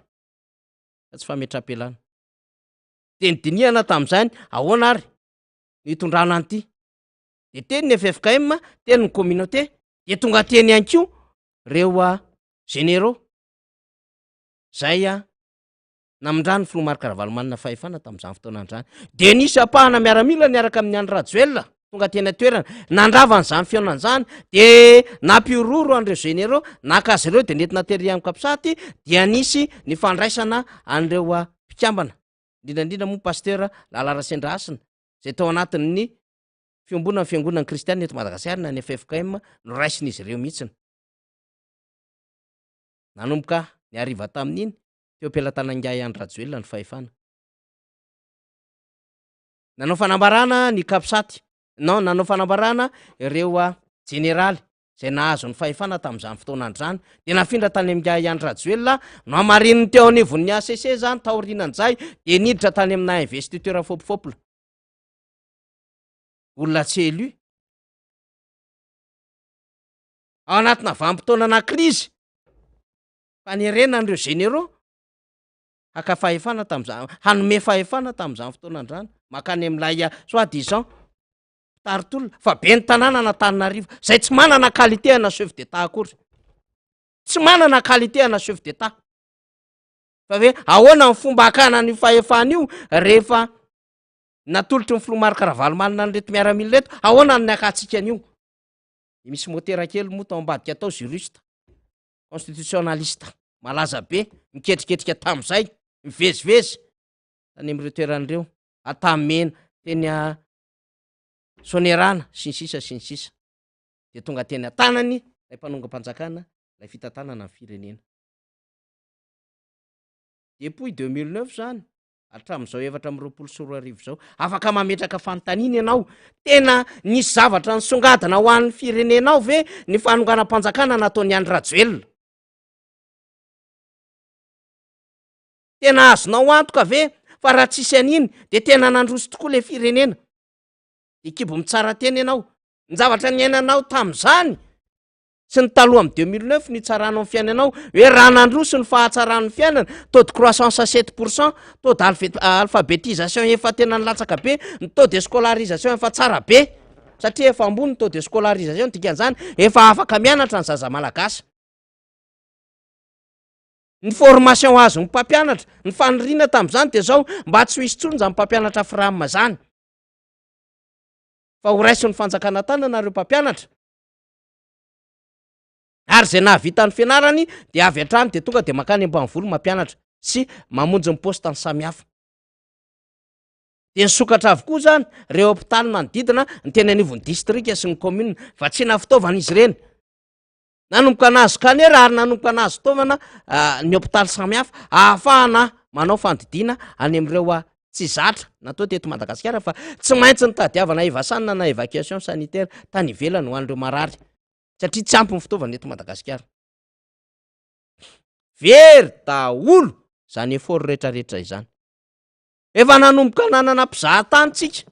S1: Tsy fametram-pelana. De nydinihana tamin'izany ahoana ary nitondrana an'ity. De teny ny FFKM, teny ny communauté, de tonga teny ihany koa reo généraux zay namondrany Filoha Marc Ravalomanana fahefana tamin'izany fotoana andrany. De nisy apahana miaramila niaraka amin'ny Andry Rajoelina tonga teny atoerana nandravana izany fiaonan'izany de nampiororo an'ireo généraux nakazy ireo de nentina tery amin'ny Kapsaty dia nisy ny fandraisana an'ireo mpikambana indrindra moa pasteur Lalara Sendrasina zay tao anatin'ny fiombonana ny fiangonana kristianina eto Madagasikara na ny FFKM no raisin'izy ireo mihitsiny. Nanomboka ny ariva tamin'iny teo am-pelatanan'Ngiahy Andry Rajoelina ny fahefana. Nanao fanambarana ny Kapsaty. Non, nanao fanambarana ireo généraly zay nahazo ny fahefana tamin'izany fotoana andrany de nafindra tany amin'ny Andry Rajoelina no amarininy teo anivon'ny ACC zany taorinan'izay de niditra tany amina investiteur fopofopla. Olona tsy élu. Ao anatina vanim-potoana na crise fanerena an'ireo généraux haka fahefana tamin'izany, hanome fahefana tamin'izany fotoana andrany makany amin'ilay soi-disant taritolona fa be ny tanàna n'Antananarivo zay tsy manana qualité ana chef d'état akory, tsy manana qualité ana chef d'état. Fa hoe ahoana ny fomba hakana ny fahefana io rehefa natolotry ny Filoha Marc Ravalomanana n'reto miaramila reto, ahoana ny akantsika an'io. Misy motera kely moa tao ambadika atao juriste constitutionnaliste malaza be miketriketrika tamin'izay mivezivezy tany amin'ireo toeran'ireo atamena teny Sonerana sy ny sisa de tonga teny tanany lay mpanonga-panjakana lay fitantanana ny firenena. Depuis 2009 zany hatramin'izao 2024 zao afaka mametraka fanontaniana ianao, tena nisy zavatra nisongadina ho an'ny firenenao ve ny fanonganam-panjakana nataon'ny Andry Rajoelina? Tena azonao antoka ve fa raha tsisy an'iny de tena nandroso tokoa le firenena? De kibo mitsara teny ianao, ny zavatra niainanao tamin'izany sy ny taloha amin'ny 2009 ny tsaranao amin'ny fiainanao hoe raha nandroso ny fahatsaran'ny fiainana, taux de croissance à 7%, taux d'alphabétisation efa tena nilatsaka be, ny taux de scolarisation efa tsara be, satria efa ambony ny taux de scolarisation dikan'izany efa afaka mianatra ny zaza malagasy. Ny formation azo ny mpampianatra, ny faniriana tamin'izany de zao mba tsy ho hisy tsony zany mpampianatra firamina zany. Fa ho raisin'ny fanjakana tany nareo mpampianatra. Ary zay nahavita ny fianarany de avy hatrany de tonga de makany ambanivoly mampianatra sy mamonjy ny postany samihafa. De ny sokatra avokoa zany reo hôpitaly manodidina ny teny anivon'ny distrika sy ny commune fa tsy na fitaovana izy ireny. Nanomboka nazo kanera ary nanomboka nazo fitaovana ny hôpitaly samihafa ahafahana manao fandidiana any amin'ireo tsy zatra natao teto Madagasikara fa tsy maintsy ny tadiavana evasanina na évacuation sanitaire tany ivelany ho an'ireo marary satria tsy ampy ny fitaovana eto Madagasikara. Very daholo zany effort rehetrarehetra izany. Efa nanomboka nanana mpizahatany tsika.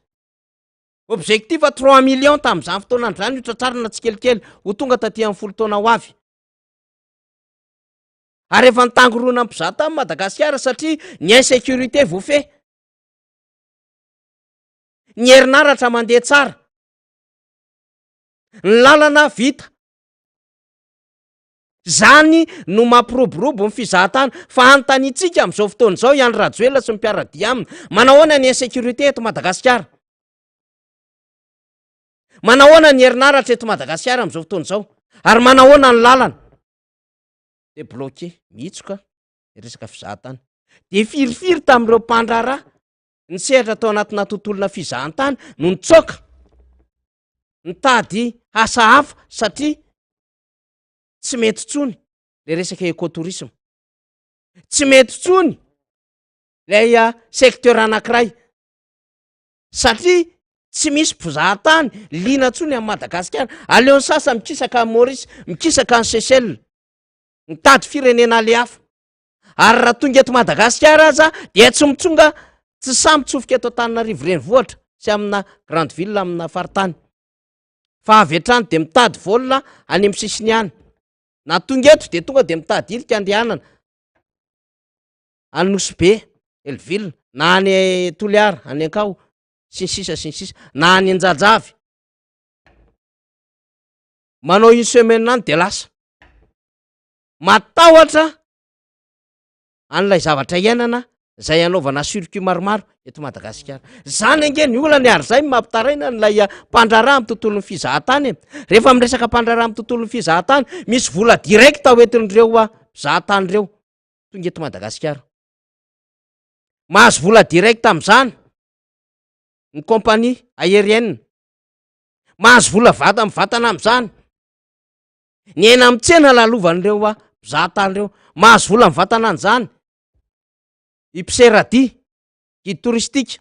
S1: Objectif 3 millions tamin'izany fotoana andrany tratrarina tsikelikely ho tonga taty amin'ny 10 taona ho avy. Ary efa nitangorona mpizahatany Madagasikara satria ny insécurité voafeh. ny herinaratra mandeha tsara, ny lalana vita. Zany no mampiroborobo ny fizahantany fa anontanitsika amin'izao fotoana izao Iany Rajoelina sy ny mpiaradia aminy. Manahoana ny insécurité eto Madagasikara? Manahoana ny herinaratra eto Madagasikara amin'izao fotoana izao? Ary manahoana ny lalana? De bloqué, mitsoka resaka fizahantany. De firifiry tamin'ireo mpandraharaha ny sehatra tao anatina tontolona fizahantany no nitsoaka nitady asa hafa satria tsy mety tsony le resaka écotourisme, tsy mety tsony ilay secteur anankiray satria tsy misy mpizahatany liana tsony amin'ny Madagasikara. Aleon'ny sasa mikisaka amin'ny Maurice, mikisaka ny Seychelles, mitady firenena le hafa. Ary raha tonga eto Madagasikara aza dia tsy mitsonga, tsy samy tsofoka eto Antananarivo renivohitra sy amina grande ville amina faritany, fa avy hatrany de mitady volona any amin'ny sisiny any. Na tonga eto de tonga de mitady ilika andehanana any Nosy-be, Belleville, na any Toliara, any Ankao, sy ny sisa, na any Anjajavy. Manao une semaine any de lasa. Matahotra an'ilay zavatra iainana izay anaovana circuit maromaro eto Madagasikara. Zany ange ny olana ary zay mampitaraina n'ilay mpandraharaha amin'ny tontolon'ny fizahantany. Rehefa miresaka mpandraharaha amin'ny tontolon'ny fizahantany, misy vola direct hoentin'ireo mpizahatany ireo tonga eto Madagasikara. Mahazo vola direct amin'izany ny compagnie aérienne, mahazo vola mivatana amin'izany ny eny amin'ny tsena lalovan'ireo mpizahatany ireo, mahazo vola mivatana an'izany Ipseradia, guide touristique,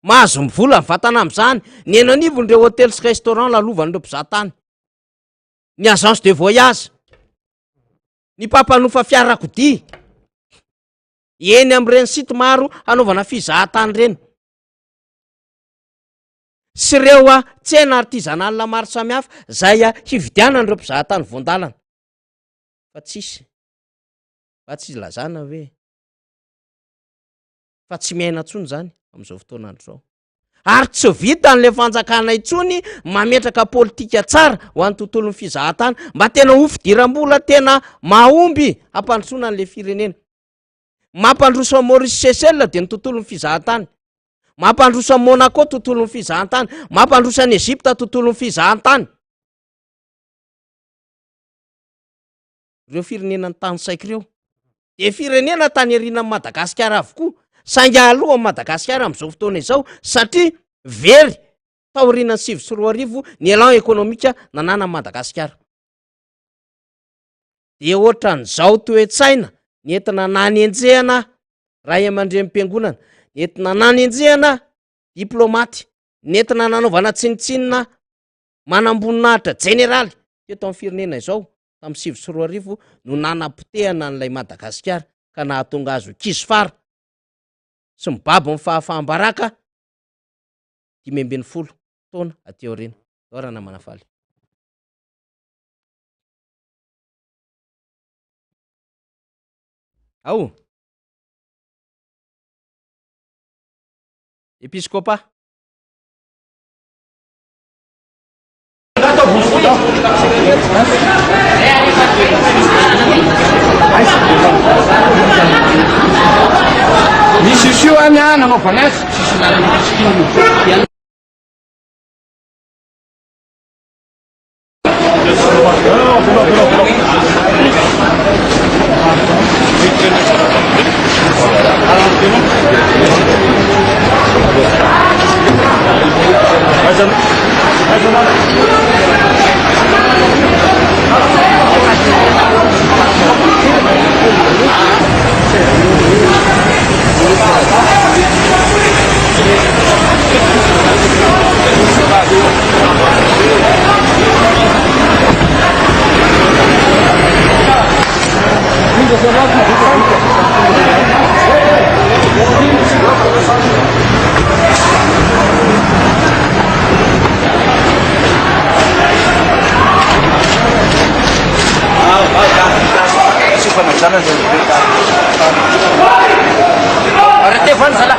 S1: mahazo vola mivatana amin'izany ny eny anivon'ireo hôtel sy restaurant lalovan'ireo mpizahatany, ny agence de voyage, ny mpampanofa fiarakodia eny amin'ireny site maro anaovana fizahantany ireny, sy ireo tsena artisanale maro samihafa zay hividianan'ireo mpizahatany voandalana. Fa tsy lazana hoe fa tsy miaina tsony zany amin'izao fotoana andro zao. Ary tsy vita n'le fanjakana itsony mametraka politika tsara ho an'ny tontolon'ny fizahantany mba tena ho fidiram-bola tena mahomby hampandrosoana an'le firenena. Mampandroso Maurice, Seychelles de ny tontolon'ny fizahantany, mampandroso Monaco tontolon'ny fizahantany, mampandroso any Egypte tontolon'ny fizahantany. Ireo firenena ny tany saika ireo de firenena tany ariana amin'ny Madagasikara avokoa, sainga aloha amin'ny Madagasikara amin'izao fotoana izao satria very taorian'ny 7 ny élan économique nanana Madagasikara. De ohatran'izao toe-tsaina nentina nanenjehana ray aman-drenim-piangonana, nentina nanenjehana diplomaty, nentina nanaovana tsinitsinina manamboninahitra jeneraly teto amin'ny firenena izao tamin'ny 7 no nanapotehana n'ilay Madagasikara ka nahatonga azy ho kizy fara sy mibabo ny fahafahambaraka 10 taona aty aoriana. Orana manafaly. Ao Episcopa
S12: misy izy io any nanaovana azy
S21: Arrêtez, voilà,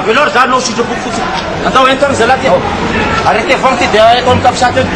S21: Velor za anao sitro boky fotsiny. Atao entona zalahy ty. Arrêtez vendre ty dia atao amin'ny kapisaty eo.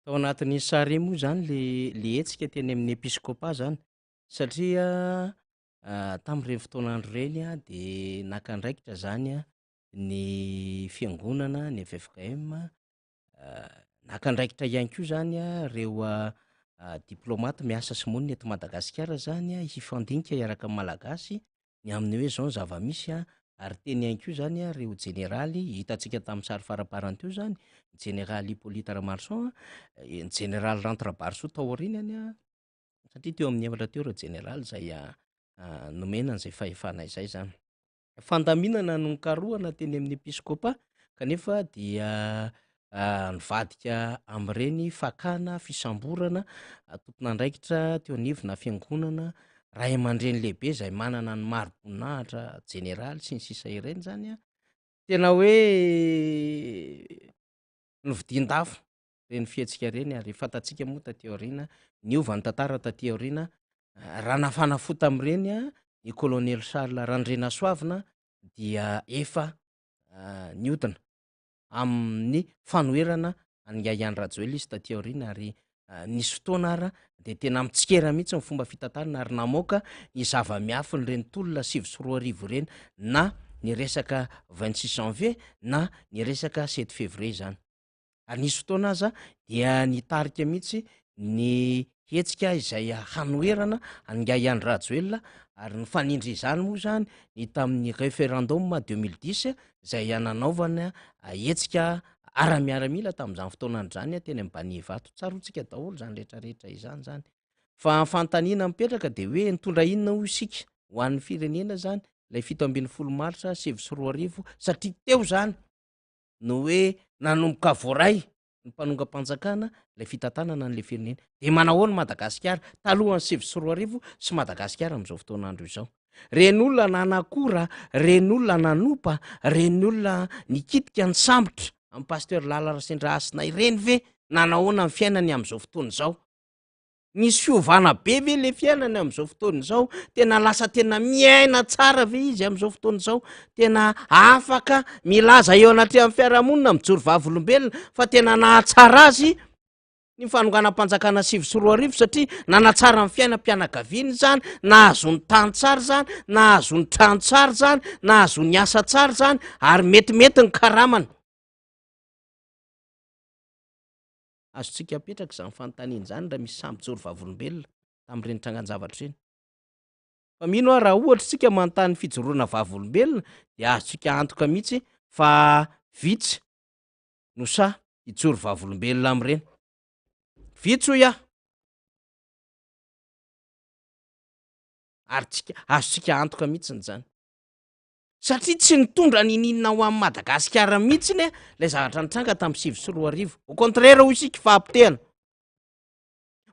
S1: Tao anatin'ny sary moa zany le hetsika teny amin'ny episkopa zany satria tamin'ireny fotoanandro reny dia nakandraikitra zany ny fiangonana ny FFKM, nakandraikitra ihany koa zany reo diplomate miasa sy monina eto Madagasikara zany hifandinika iaraka amin'ny malagasy ny amin'ny hoe zao ny zava-misy ary teny ihany koa zany reo jeneraly hitantsika tamin'ny sary faraparany teo zany Général Hippolyte Ramarson, Général Rantrabarso tao aorinany satria teo amin'ny efatra teo reo général zay nomena an'izay fahefana izay zany. Fandaminana no nikarohana teny amin'ny episkopa kanefa dia nivadika amin'ireny fakana fisamborana tompon'andraikitra teo anivona fiangonana ray aman-dreny lehibe zay manana ny maro-boninahitra général sy ny sisa ireny zany tena hoe novidin-dafo reny fihetsika reny ary fantatsika moa taty aoriana niova ny tantara taty aoriana raha nafanafota amin'ireny ny colonel Charles Randrianasoavina dia efa niodina amin'ny fanoherana ny Yahya Rajoelina izy taty aoriana ary nisy fotoana ara de tena mitsikera mihitsy ny fomba fitantarana ary namoaka ny zava-miafy ny reny tolona 7 reny na ny resaka 26 janvier na ny resaka 7 février zany. Ary nisy fotoana aza dia nitarika mihitsy ny hetsika izay hanoerana anga Iany Rajoelina ary ny fanindry izany moa zany ny tamin'ny référendum 2010 izay nananaovana hetsika ara-miaramila tamin'izany fotoanan'izany teny Mbanivato tsarotsika daholo zany rehetrarehetra izany zany fa fantaniana mipetraka de hoe nitondra inona ho isika ho an'ny firenena zany lay 17 Martsa 2024 satria teo zany no hoe nanomboka voaray ny mpanonga-panjakana lay fitantanana n'le firenena de manahoany Madagasikara talohan'ny 2024 sy Madagasikara am'izao fotoanandro izao. Reny olona nanakora, reny olona nanompa, reny olona nikitika ny sambotra amin'ny pasteur Lala Rasendrahasina ireny ve nanahoana ny fiainany am'izao fotoana izao? Nisy fiovana be ve le fiainany am'izao fotoana izao? Tena lasa tena miaina tsara ve izy am'izao fotoana izao? Tena afaka milaza eo anaty amin'ny fiarahamonina mijoro vavolombelona fa tena nahatsara azy ny fanonganam-panjakana 2024 satria nanatsara ny fiainam-pianakaviany zany, nahazo ny tany tsara zany, nahazo ny trano tsara zany, nahazo ny asa tsara zany ary metimety ny karamany. Azotsika apetraka izany fanontaniana zany raha misy samby joro vavolombelona tamin'ireny trangan-javatra ireny. Fa mino raha ohatra tsika manontany fijoroana vavolombelona dia azotsika antoka mihitsy fa vitsy no sa hijoro vavolombelona amin'ireny. Vitsy hoy ary azotsika antoka mihitsy zany. Satria tsy nitondra ninina ho amin'ny Madagasikara mihitsy ne lay zavatra nitranga tamin'ny 2024. Au contraire hoy isika fahampitehana.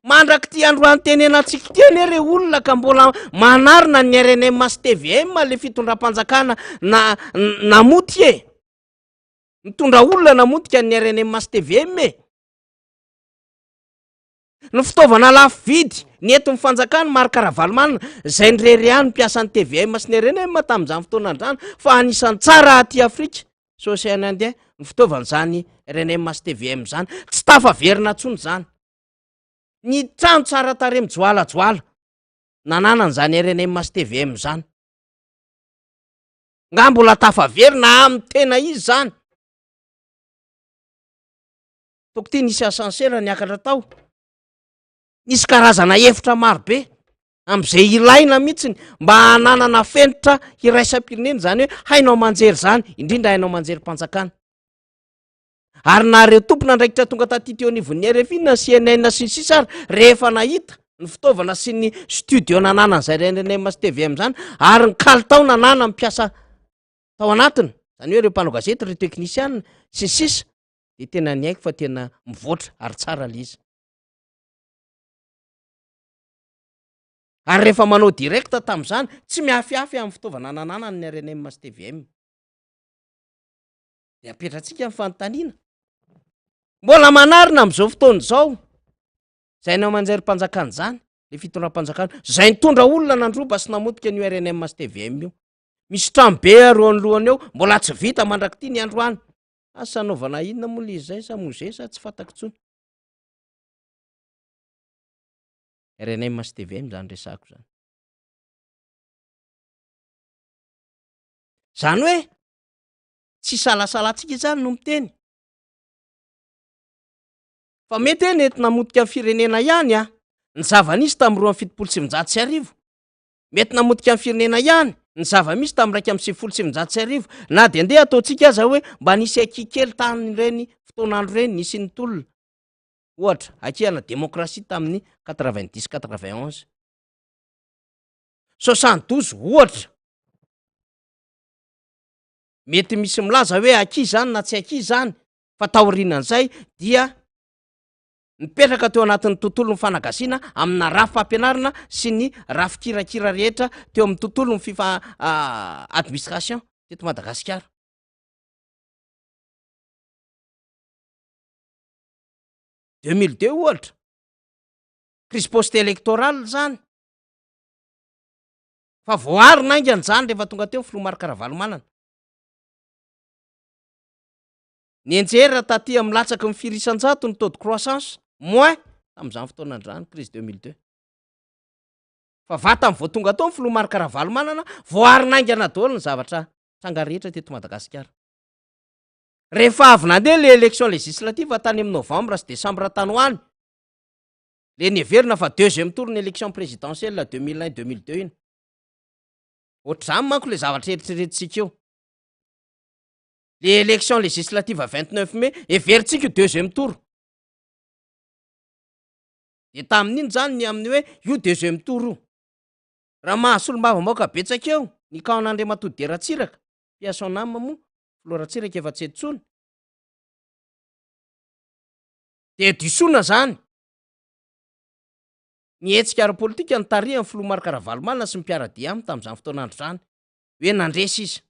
S1: Mandraky ty androany tenenantsika teny re olona ka mbola manarina ny RNM sy TVM le fitondram-panjakana namoty e. Nitondra olona namotika ny RNM sy TVM e. Ny fitaovana lafo vidy ny eto ny fanjakana Marc Ravalomanana izay nirehary any mpiasan'ny TVM sy ny RNM tamin'izany fotoanan'izany fa anisan'ny tsara aty Afrika. So sainy andeha ny fitaovan'izany RNM sy TVM zany tsy tafaverina intsony zany. Ny trano tsara tare mijoalajoala nanana an'izany RNM sy TVM zany. Nga mbola tafaverina amin'ny tena izy zany. Toko ty nisy asansera niakatra tao. Nisy karazana efitra maro be am'izay ilaina mihitsy mba hananana fenitra iraisam-pirenena zany hoe hainao manjery zany, indrindra hainao manjery mpanjakana. Ary na reo tompona ndraikitra tonga taty teo anivon'ny RFI na CNN sy ny sisa rehefa nahita ny fitaovana sy ny studio nanana izay RNM sy TVM zany ary ny kalitao nanana mpiasa tao anatiny, zany hoe reo mpanao gazety, reo teknisiana sy ny sisa de tena niaiko fa tena mivoatra ary tsara liza. Ary rehefa manao direkta tamin'izany tsy miafiafy amin'ny fitaovana nanana ny RNM sy TVM. De apetratsika amin'ny fanontaniana. Mbola manarina amin'izao fotoana izao. Zay nao manjery mpanjakana zany, le fitondram-panjakana, zay nitondra olona nandroba sy namotika ny RNM sy TVM io. Misy trano be aroany lohany eo, mbola tsy vita mandraky ty ny androany. Asa naovana inona moa izay sa mozesa tsy fatako tsony. RNM sy TVM zany resako zany. Zany hoe tsy salasalatsika zany no miteny. Fa mety hoe nety namotika amin'ny firenena ihany ny zava-nisy tamin'ny 2.709. Mety namotika amin'ny firenena ihany ny zava-misy tamin'ny 2.709 na de andeha ataontsika aza hoe mba nisy akikely tany reny fotoanandro reny nisy ny tolona. Ohatra, akihana demokrasia tamin'ny 90-91. 72 ohatra. Mety misy milaza hoe aky zany na tsy aky zany, fa taorianan'izay dia nipetraka teo anatin'ny tontolo ny fanagasiana amina rafy fampianarana sy ny rafy kirakira rehetra teo amin'ny tontolo ny administration teto Madagasikara. « 2002 ohatra, crise post-électorale zany. Fa voary naingany zany rehefa tonga teo filoha Marc Ravalomanana. Nienjera taty amin'ny latsaky ny firisan-jato ny taux de croissance, moins tamin'izany fotoana andrany crise 2002 fa vata min'ny voatonga tao ny filoha Marc Ravalomanana voarinaingana daholo ny zavatra tranga rehetra teto Madagasikara. Rehefa avy nandeha le élection législative tany amin'ny novembre sy décembre tany ho any, le nieverina fa deuxième tour ny élection présidentielle 2001-2002 iny. Ohatr'izany manko le zavatra eritreretintsika eo. Le élection législative 29 mai everitsika deuxième tour. De tamin'iny zany ny amin'ny hoe io deuxième tour io. Raha mahasolo-bava-maoka betsaka eo, ny Kaon'Andriamatody de Ratsiraka, Piasson Nama moa, Flora Ratsiraka efa tsy etsona. De disoina zany. Ny hetsika ara-politika nitarihan'ny filoha Marc Ravalomanana sy ny mpiara-dia aminy tamin'izany fotoanandro zany, hoe nandresy izy.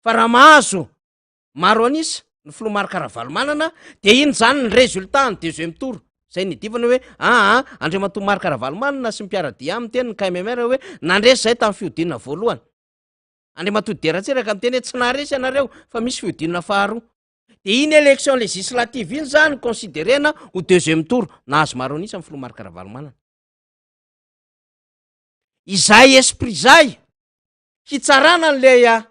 S1: Fa raha mahazo maro anisa ny filoha Marc Ravalomanana, de iny zany ny résultat ny deuxième tour. Zay ny divana hoe Andriamatoa Marc Ravalomanana sy ny mpiara-dia aminy teny ny KMMR hoe nandresy zay tamin'ny fiodinana voalohany. Andriamatoa de Ratsiraka miteny hoe tsy naharesy ianareo fa misy fiodinana faharoa. De iny élection législative iny zany considérena ho deuxième tour. Nahazo maro anisa ny filoha Marc Ravalomanana. Izay esprit zay hitsarana an'le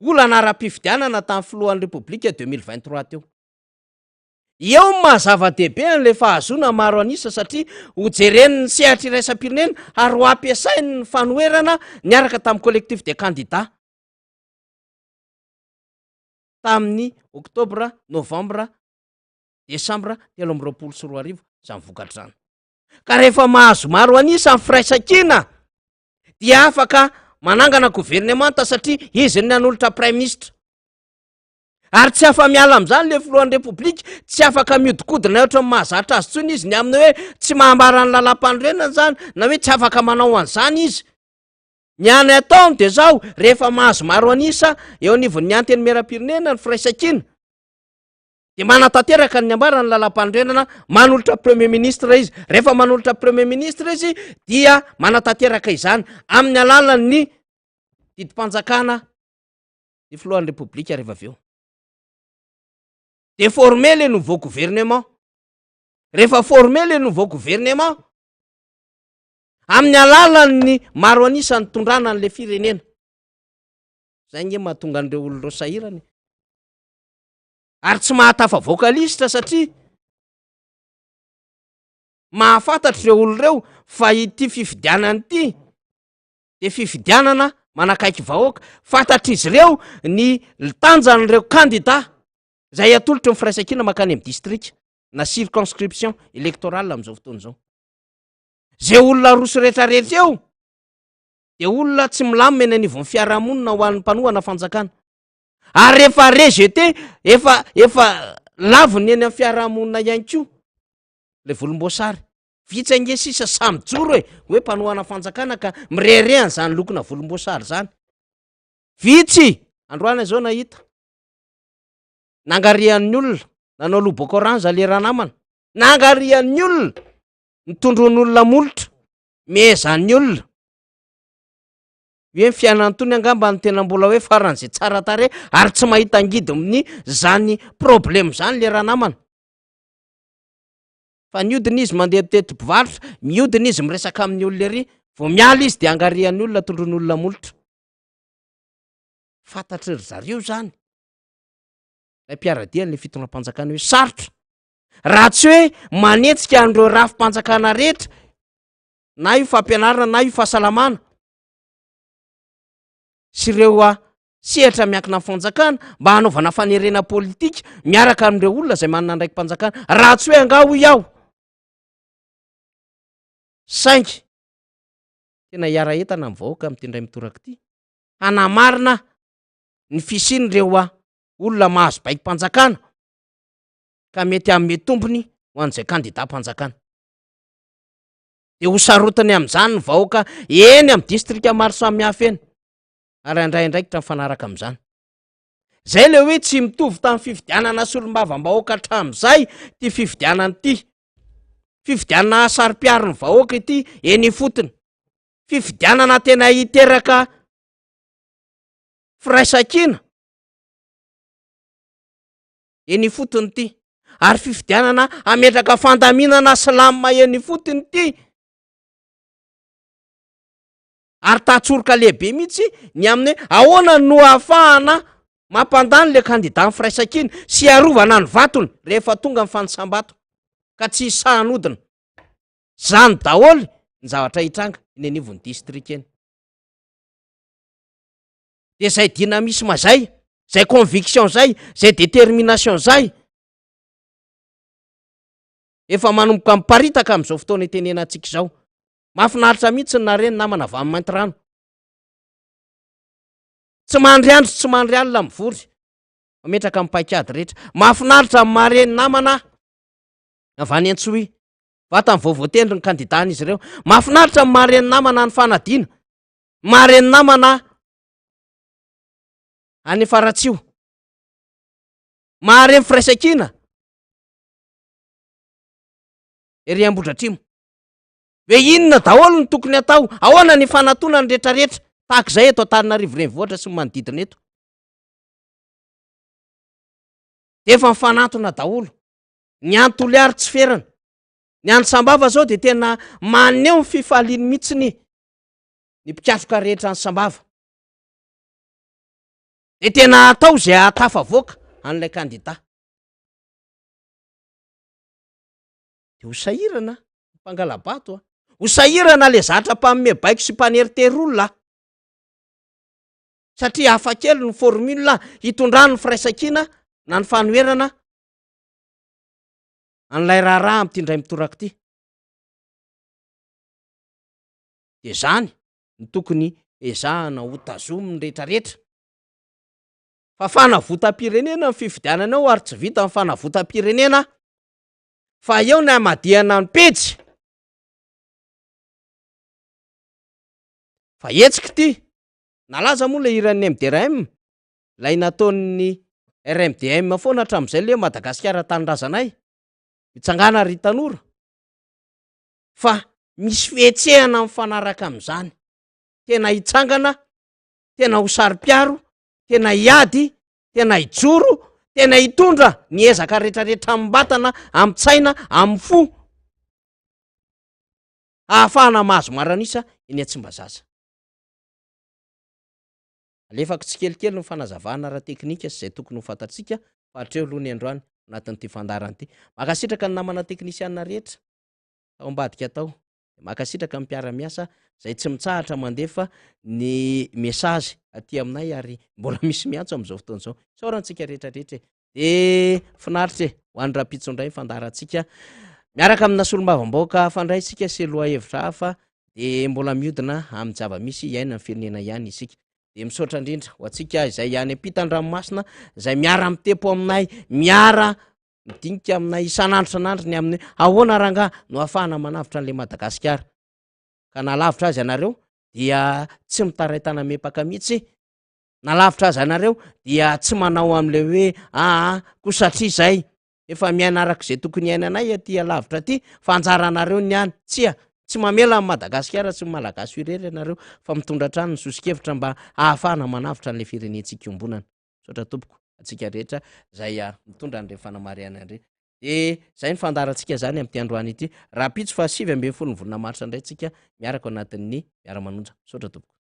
S1: olana ara-pifidianana tamin'ny filohan'ny Repoblika 2023 teo. Eo mahazava-dehibe an'le fahazona maro anisa satria hojeren'ny sehatra iraisam-pirenena ary ho ampiasainy ny fanoherana niaraka tamin'ny collectif des candidats tamin'ny oktobra, novambra, desambra 2024 zany vokatra zany. Ka rehefa mahazo maro anisa ny firaisan-kina dia afaka manangana gouvernemanta satria izy ny nanolotra prime ministre. Ary tsy afa miala amin'izany le filohan'ny Repoblika, tsy afaka miodikodina ohatra ny mahazatra azy tsony izy ny aminy hoe tsy mahambara ny lalam-panorenana zany, na hoe tsy afaka manao an'izany izy. Ny any ataony de zao, rehefa mahazo maro anisa eo anivon'ny anteny meram-pirenena ny firaisan-kina, de manatanteraka ny ambara ny lalam-panorenana, manolotra premier ministre izy. Rehefa manolotra premier ministre izy dia manatanteraka izany amin'ny alalan'ny didim-panjakana ny filohan'ny Repoblika rehefa avy eo. De former le nouveau gouvernement. Rehefa former le nouveau gouvernement amin'ny alalan'ny maro anisa ny tondrana an'le firenena. Zay nge mahatonga an'ireo olona sahirany. Ary tsy mahatafa vocaliste satria mahafantatra ireo olona ireo fa ity fifidianana ity de fifidianana manakaiky vahoaka. Fantatr' izy ireo ny tanjan'ireo candidat zay atolotry ny firaisan-kina makany amin'ny district na circonscription électorale amin'izao fotoana izao. Zay olona roso rehetrarehetra eo de olona tsy milamina anivon'ny fiarahamonina ho an'ny mpanohana fanjakana. Ary rehefa rejeté, efa lavony eny amin'ny fiarahamonina ihany koa le volomboasary. Vitsy ange sisa samy joro hoe mpanohana fanjakana ka mirehirehany zany lokona volomboasary zany. Vitsy androany zao nahita. Nangarian'ny olona nanao lobaka orange le ranamana. Nangarian'ny olona nitondron'olona molotra mihezan'ny olona. Hoe ny fiainan'antony angamba ny tena mbola hoe faran'izay tsara tare ary tsy mahita angidy amin'ny zany problème zany le ranamana. Fa niodina izy mandeha tetim-pivarotra, miodina izy miresaka amin'ny olona ery, vao miala izy de angarian'ny olona tondron'olona molotra. Fantatry ry zareo zany. Lay mpiara-dian'le fitondram-panjakana hoe sarotra. Raha tsy hoe manetsika an'ireo rafim-panjakana rehetra, na io fampianarana na io fahasalamana, sy ireo sehatra miankina amin'ny fanjakana mba hanaovana fanerena politika miaraka amin'ireo olona zay manana andraiky mpanjakana. Raha tsy hoe angaho iaho. Saingy tena hiara entana amin'ny vahoaka amin'ny tendray mitoraka ity. Hanamarina ny fisian'ireo olona mahazo baikim-panjakana ka mety amin'ny tombony ho an'izay candidat mpanjakana. De ho sarotiny amin'izany ny vahoaka eny amin'ny distrika maro samihafa eny. Ary andraindraikitra mifanaraka amin'izany. Zay le hoe tsy mitovy tamin'ny fifidianana solombavam-bahoaka hatramin'izay ty fifidianana ity. Fifidianana asari-piaro ny vahoaka ity eny fotony. Fifidianana tena hiteraka firaisan-kina eny fotony ity. ary fifidianana ametraka fandaminana silama eny fotiny ty. Ary tatsoroka lehibe mihitsy ny amin'ny ahoana no ahafahana mampandany le kandida amin'ny firaisakiny sy arovana ny vatony rehefa tonga amin'ny fanisam-bato ka tsy sahanodina. Zany daholo ny zavatra hitranga eny anivon'ny distrika eny. De zay dynamisme zay, zay conviction zay, zay détermination zay efa manomboka miparitaka amin'izao fotoana itenenantsika izao. Mahafinaritra mihitsy ny nareny namana avy amin'ny mainty-rano. Tsy mandry andro, tsy mandry alina mivory, mametraka amin'ny paikady rehetra. Mahafinaritra ny mareny namana avy any Antsohihy, vatany voavoatendry ny kandidan'izy ireo. Mahafinaritra ny mareny namana ny Fanadina, mareny namana any Faratsio, mareny Firaisakina ery Ambohidratrimo. Hoe inona daholo ny tokony atao? Ahoana ny fanatona ny rehetrarehetra tahak'izay eto Antananarivo renivohitra sy ny manodidina eto? De efa mifanatona daholo. Ny any Toliary tsy ferana, ny any Sambava zao de tena maneho ny fifaliany mihitsiny ny mpikatroka rehetra any Sambava. De tena atao zay atafavoaka an'ilay kandida. De ho sahirana mpangalabato, ho sahirana le zatra mpagnome baiko sy mpaneritery satria hafa kely ny formule hitondrany ny firaisakina na ny fanoherana an'ilay raharaha am'ty ndray mitoraka ty. De zany ny tokony ezahana ho tazominy rehetrarehetra. Fa fanavotam-pirenena ny fifidianana ao ary tsy vita ny fanavotam-pirenena fa eo ny amadihana ny pejy. Fa etsika ty nalaza moa le iran'ny MDRM, lay nataon'ny RMDM foana hatramin'izay le Madagasikara tanindrazanay mitsangana ry tanora. Fa misy fihetsehana mifanaraka amin'izany, tena hitsangana, tena ho sari-piaro, tena hiady, tena hijoro, tena hitondra ny ezaka rehetrarehetra amin'ny batana, amin'ny tsaina, amin'ny fo, ahafahana mahazo maranisa eny Tsimbazaza. Alefako tsikelikely ny fanazavana ara-teknika sy zay tokony ho fantatsika fa hatreo aloha ny androany anatin'ity fandarana ity. Makasitraka ny namana teknisianina rehetra tao ambadika tao. Makasitraka ny mpiara-miasa zay tsy mitsahatra mandefa ny mesazy aty aminay ary mbola misy miantso amin'izao fotoana izao. Saorantsika rehetrarehetra. De finaritra ho an'ny rapitsondray fandarantsika. Miaraka amina solombavam-baoaka fandraisika sy loha hevitra hafa de mbola miodina amin'ny zava-misy iaina ny firenena ihany isika. De misaotra indrindra ho antsika izay any ampitan-dranomasina, izay miara mitepo aminay, miara midinika aminay isan'andro isan'andro ny amin'ny ahoana rangaha no ahafahana manavitra an'le Madagasikara. Ka nalavitra azy anareo dia tsy mitaraitana mepaka mihitsy. Nalavitra azy anareo dia tsy manao am'le hoe ko satria zay efa miaina arak'izay tokony iainanay aty alavitra aty fa anjara anareo ny any. Tsy mamela amin'ny Madagasikara sy malagasy irery ianareo fa mitondra hatrany ny sosikevitra mba ahafahana manavitra an'le firenentsika iombonana. Saotra tompoko atsika rehetra zay mitondra an'ireny fanamariana ireny. De zay ny fandarantsika zany amin'ity androany ity. Rapitso fa 7 ambin'ny folo ny volana martsa indray tsika miaraka ao anatin'ny miara-manonja. Saotra tompoko.